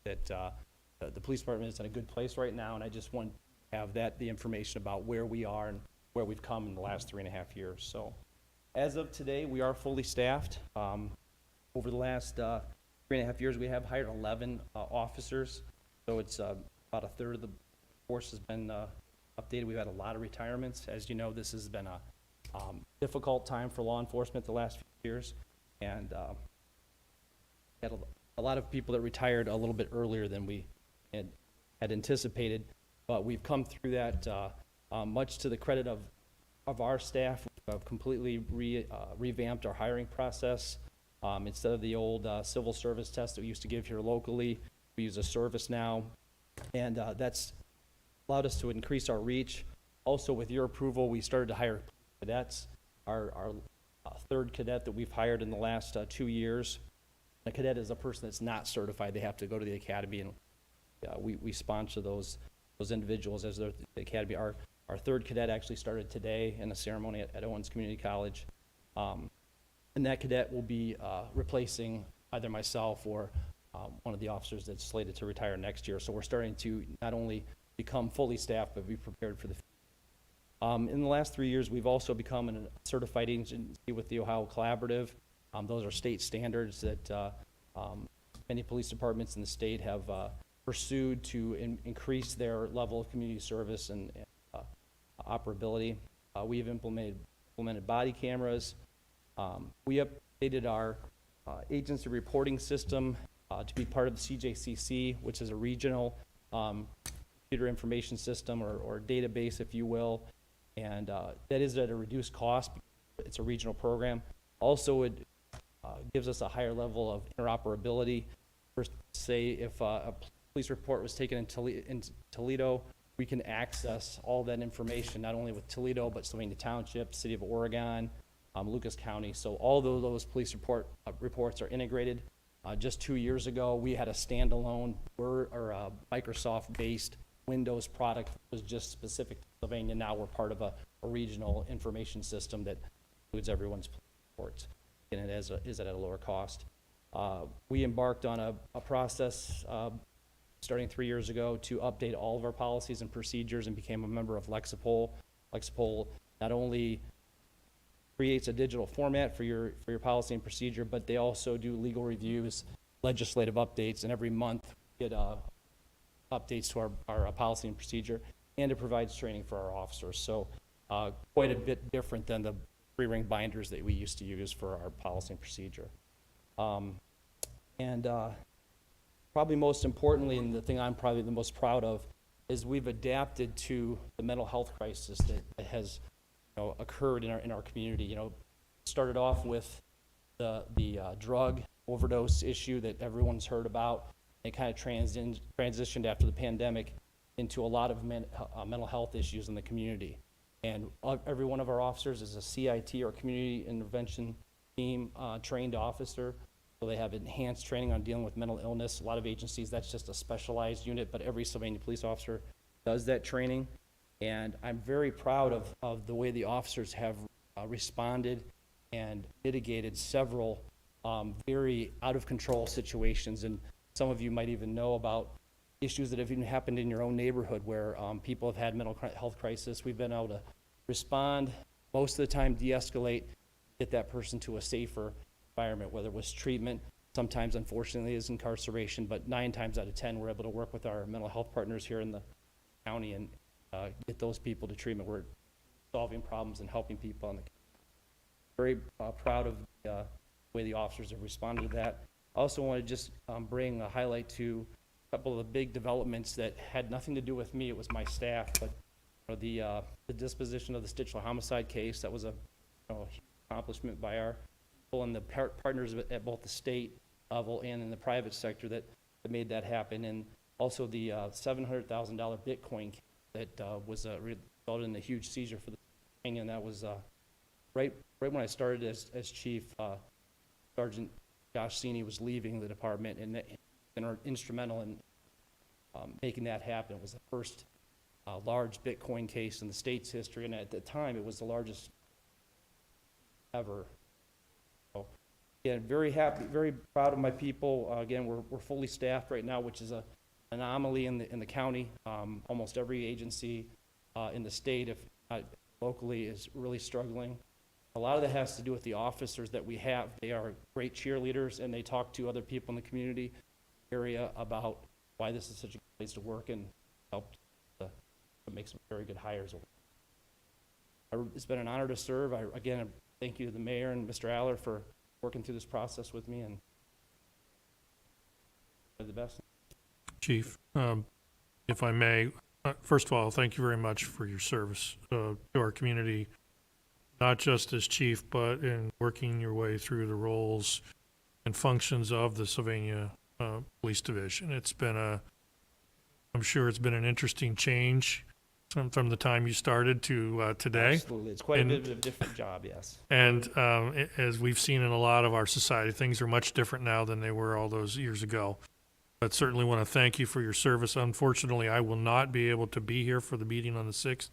that the police department is in a good place right now, and I just want to have the information about where we are and where we've come in the last 3.5 years. So as of today, we are fully staffed. Over the last 3.5 years, we have hired 11 officers, so it's about a third of the force has been updated. We've had a lot of retirements. As you know, this has been a difficult time for law enforcement the last few years, and had a lot of people that retired a little bit earlier than we had anticipated, but we've come through that much to the credit of our staff. We've completely revamped our hiring process. Instead of the old civil service test that we used to give here locally, we use a service now, and that's allowed us to increase our reach. Also, with your approval, we started to hire cadets. Our third cadet that we've hired in the last 2 years. A cadet is a person that's not certified. They have to go to the academy, and we sponsor those individuals as they're at the academy. Our third cadet actually started today in a ceremony at Owens Community College. And that cadet will be replacing either myself or one of the officers that's slated to retire next year. So we're starting to not only become fully staffed, but be prepared for the future. In the last 3 years, we've also become a certified agency with the Ohio Collaborative. Those are state standards that many police departments in the state have pursued to increase their level of community service and operability. We have implemented body cameras. We updated our agency reporting system to be part of the CJCC, which is a regional computer information system or database, if you will. And that is at a reduced cost. It's a regional program. Also, it gives us a higher level of interoperability. First, say if a police report was taken in Toledo, we can access all that information, not only with Toledo, but Sylvania Township, City of Oregon, Lucas County. So all those police reports are integrated. Just 2 years ago, we had a standalone Microsoft-based Windows product that was just specific to Sylvania. Now we're part of a regional information system that includes everyone's reports, and it is at a lower cost. We embarked on a process starting 3 years ago to update all of our policies and procedures and became a member of Lexipol. Lexipol not only creates a digital format for your policy and procedure, but they also do legal reviews, legislative updates, and every month get updates to our policy and procedure, and it provides training for our officers. So quite a bit different than the three-ring binders that we used to use for our policy and procedure. Probably most importantly, and the thing I'm probably the most proud of, is we've adapted to the mental health crisis that has occurred in our community. Started off with the drug overdose issue that everyone's heard about. It kind of transitioned after the pandemic into a lot of mental health issues in the community. And every one of our officers is a CIT, or community intervention team trained officer. So they have enhanced training on dealing with mental illness. A lot of agencies, that's just a specialized unit, but every Sylvania police officer does that training. And I'm very proud of the way the officers have responded and mitigated several very out-of-control situations. And some of you might even know about issues that have even happened in your own neighborhood where people have had mental health crisis. We've been able to respond, most of the time de-escalate, get that person to a safer environment, whether it was treatment, sometimes unfortunately is incarceration, but 9 times out of 10 we're able to work with our mental health partners here in the county and get those people to treatment. We're solving problems and helping people on the very proud of the way the officers have responded to that. I also want to just bring a highlight to a couple of the big developments that had nothing to do with me. It was my staff, but the disposition of the Stitchler homicide case, that was a huge accomplishment by our people and the partners at both the state level and in the private sector that made that happen. And also the $700,000 Bitcoin case that was resulted in a huge seizure for the and that was right when I started as chief. Sergeant Josh Sini was leaving the department and are instrumental in making that happen. It was the first large Bitcoin case in the state's history, and at the time it was the largest ever. So, again, very happy, very proud of my people. Again, we're fully staffed right now, which is an anomaly in the county. Almost every agency in the state, if not locally, is really struggling. A lot of that has to do with the officers that we have. They are great cheerleaders, and they talk to other people in the community area about why this is such a good place to work and help to make some very good hires. It's been an honor to serve. Again, thank you to the mayor and Mr. Aller for working through this process with me, and the best. Chief, if I may, first of all, thank you very much for your service to our community, not just as chief, but in working your way through the roles and functions of the Sylvania Police Division. It's been I'm sure it's been an interesting change from the time you started to today. Absolutely. It's quite a bit of a different job, yes. And as we've seen in a lot of our society, things are much different now than they were all those years ago. But certainly want to thank you for your service. Unfortunately, I will not be able to be here for the meeting on the 6th.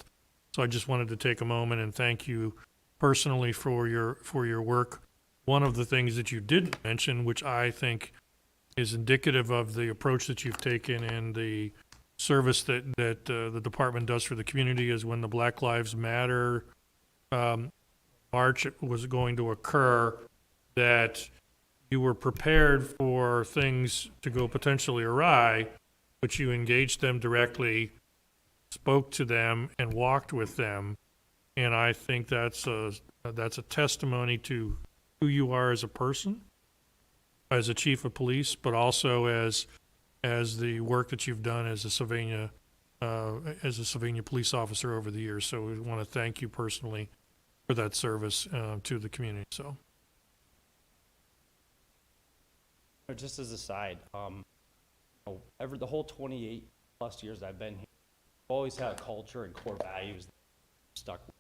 So I just wanted to take a moment and thank you personally for your work. One of the things that you did mention, which I think is indicative of the approach that you've taken and the service that the department does for the community, is when the Black Lives Matter march was going to occur, that you were prepared for things to go potentially awry, but you engaged them directly, spoke to them, and walked with them. And I think that's a testimony to who you are as a person, as a chief of police, but also as the work that you've done as a Sylvania police officer over the years. So we want to thank you personally for that service to the community. So, just as a side, the whole 28 plus years I've been here, I've always had a culture and core values that stuck with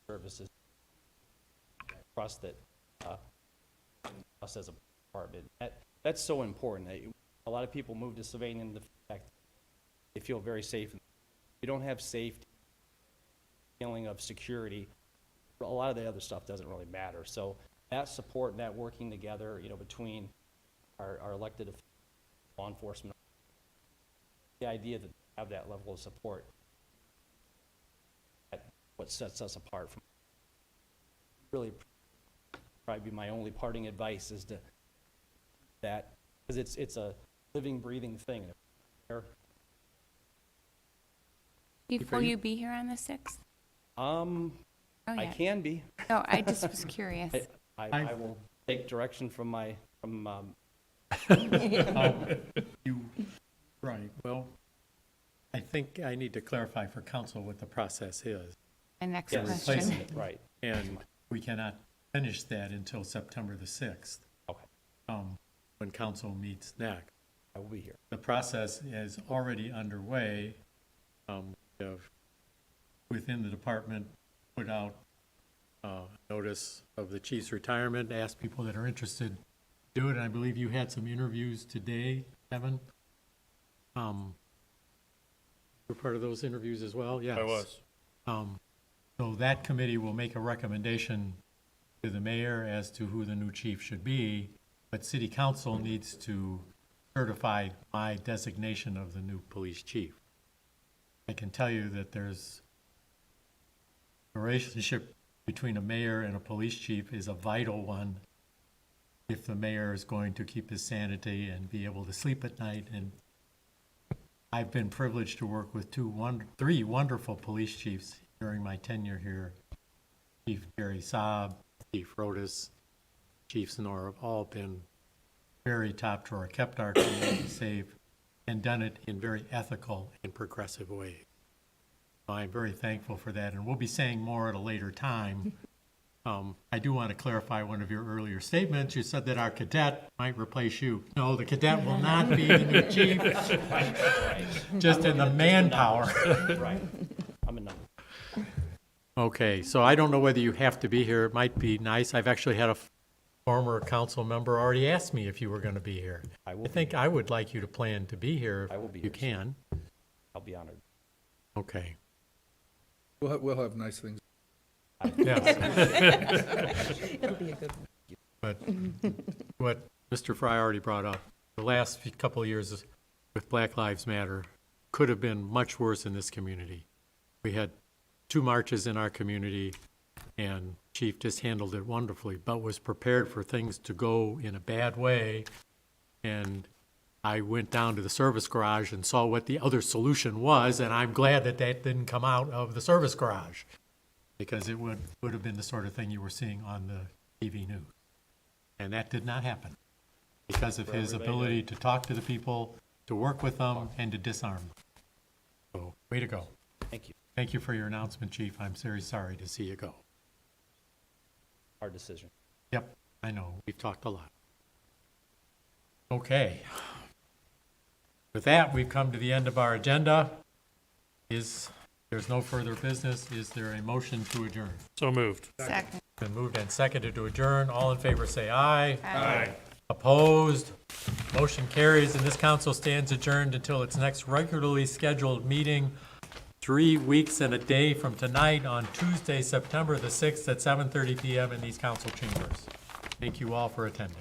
services. Trust that us as a department. That's so important. A lot of people move to Sylvania and the fact they feel very safe. If you don't have safety, feeling of security, a lot of the other stuff doesn't really matter. So that support and that working together, between our elected officials, law enforcement, the idea that they have that level of support, that's what sets us apart from really probably be my only parting advice is to that, because it's a living, breathing thing. Chief, will you be here on the 6th? Oh, I yeah. can be. No, I just was curious. I will take direction from Right, well, I think I need to clarify for council what the process is. My next Yes. Replace question. it. right. And we cannot finish that until September the 6th, Okay, when council meets next. I will be here. The process is already underway. We have, within the department, put out notice of the chief's retirement, asked people that are interested to do it. And I believe you had some interviews today, Kevin? Were part of those interviews as well? Yes. I was. So that committee will make a recommendation to the mayor as to who the new chief should be, but city council needs to certify my designation of the new police chief. I can tell you that there's a relationship between a mayor and a police chief is a vital one if the mayor is going to keep his sanity and be able to sleep at night. And I've been privileged to work with three wonderful police chiefs during my tenure here. Chief Gary Saab, Chief Rodas, Chief Sonora have all been very top drawer, kept our community safe, and done it in very ethical and progressive ways. So I'm very thankful for that, and we'll be saying more at a later time. I do want to clarify one of your earlier statements. You said that our cadet might replace you. No, the cadet will not be the new chief, just in the manpower. Right. I'm a number. Okay, so I don't know whether you have to be here. It might be nice. I've actually had a former council member already ask me if you were going to be here. I will I think I would like you to plan to be here. I will be if you here, can. I'll be honored. Okay. We'll have nice things. Yes. It'll be a good one. But what Mr. Fry already brought up, the last couple of years with Black Lives Matter could have been much worse in this community. We had 2 marches in our community, and Chief just handled it wonderfully, but was prepared for things to go in a bad way. And I went down to the service garage and saw what the other solution was, and I'm glad that that didn't come out of the service garage, because it would have been the sort of thing you were seeing on the TV news. And that did not happen because of his ability to talk to the people, to work with them, and to disarm them. So, way to go. Thank you. Thank you for your announcement, Chief. I'm very sorry to see you go. Hard decision. Yep, I know. We've talked a lot. Okay. With that, we've come to the end of our agenda. There's no further business. Is there a motion to adjourn? So moved. Second. Been moved and seconded to adjourn. All in favor, say aye. Aye. Opposed? Motion carries, and this council stands adjourned until its next regularly scheduled meeting, 3 weeks and a day from tonight on Tuesday, September the 6th at 7:30 PM in these council chambers. Thank you all for attending.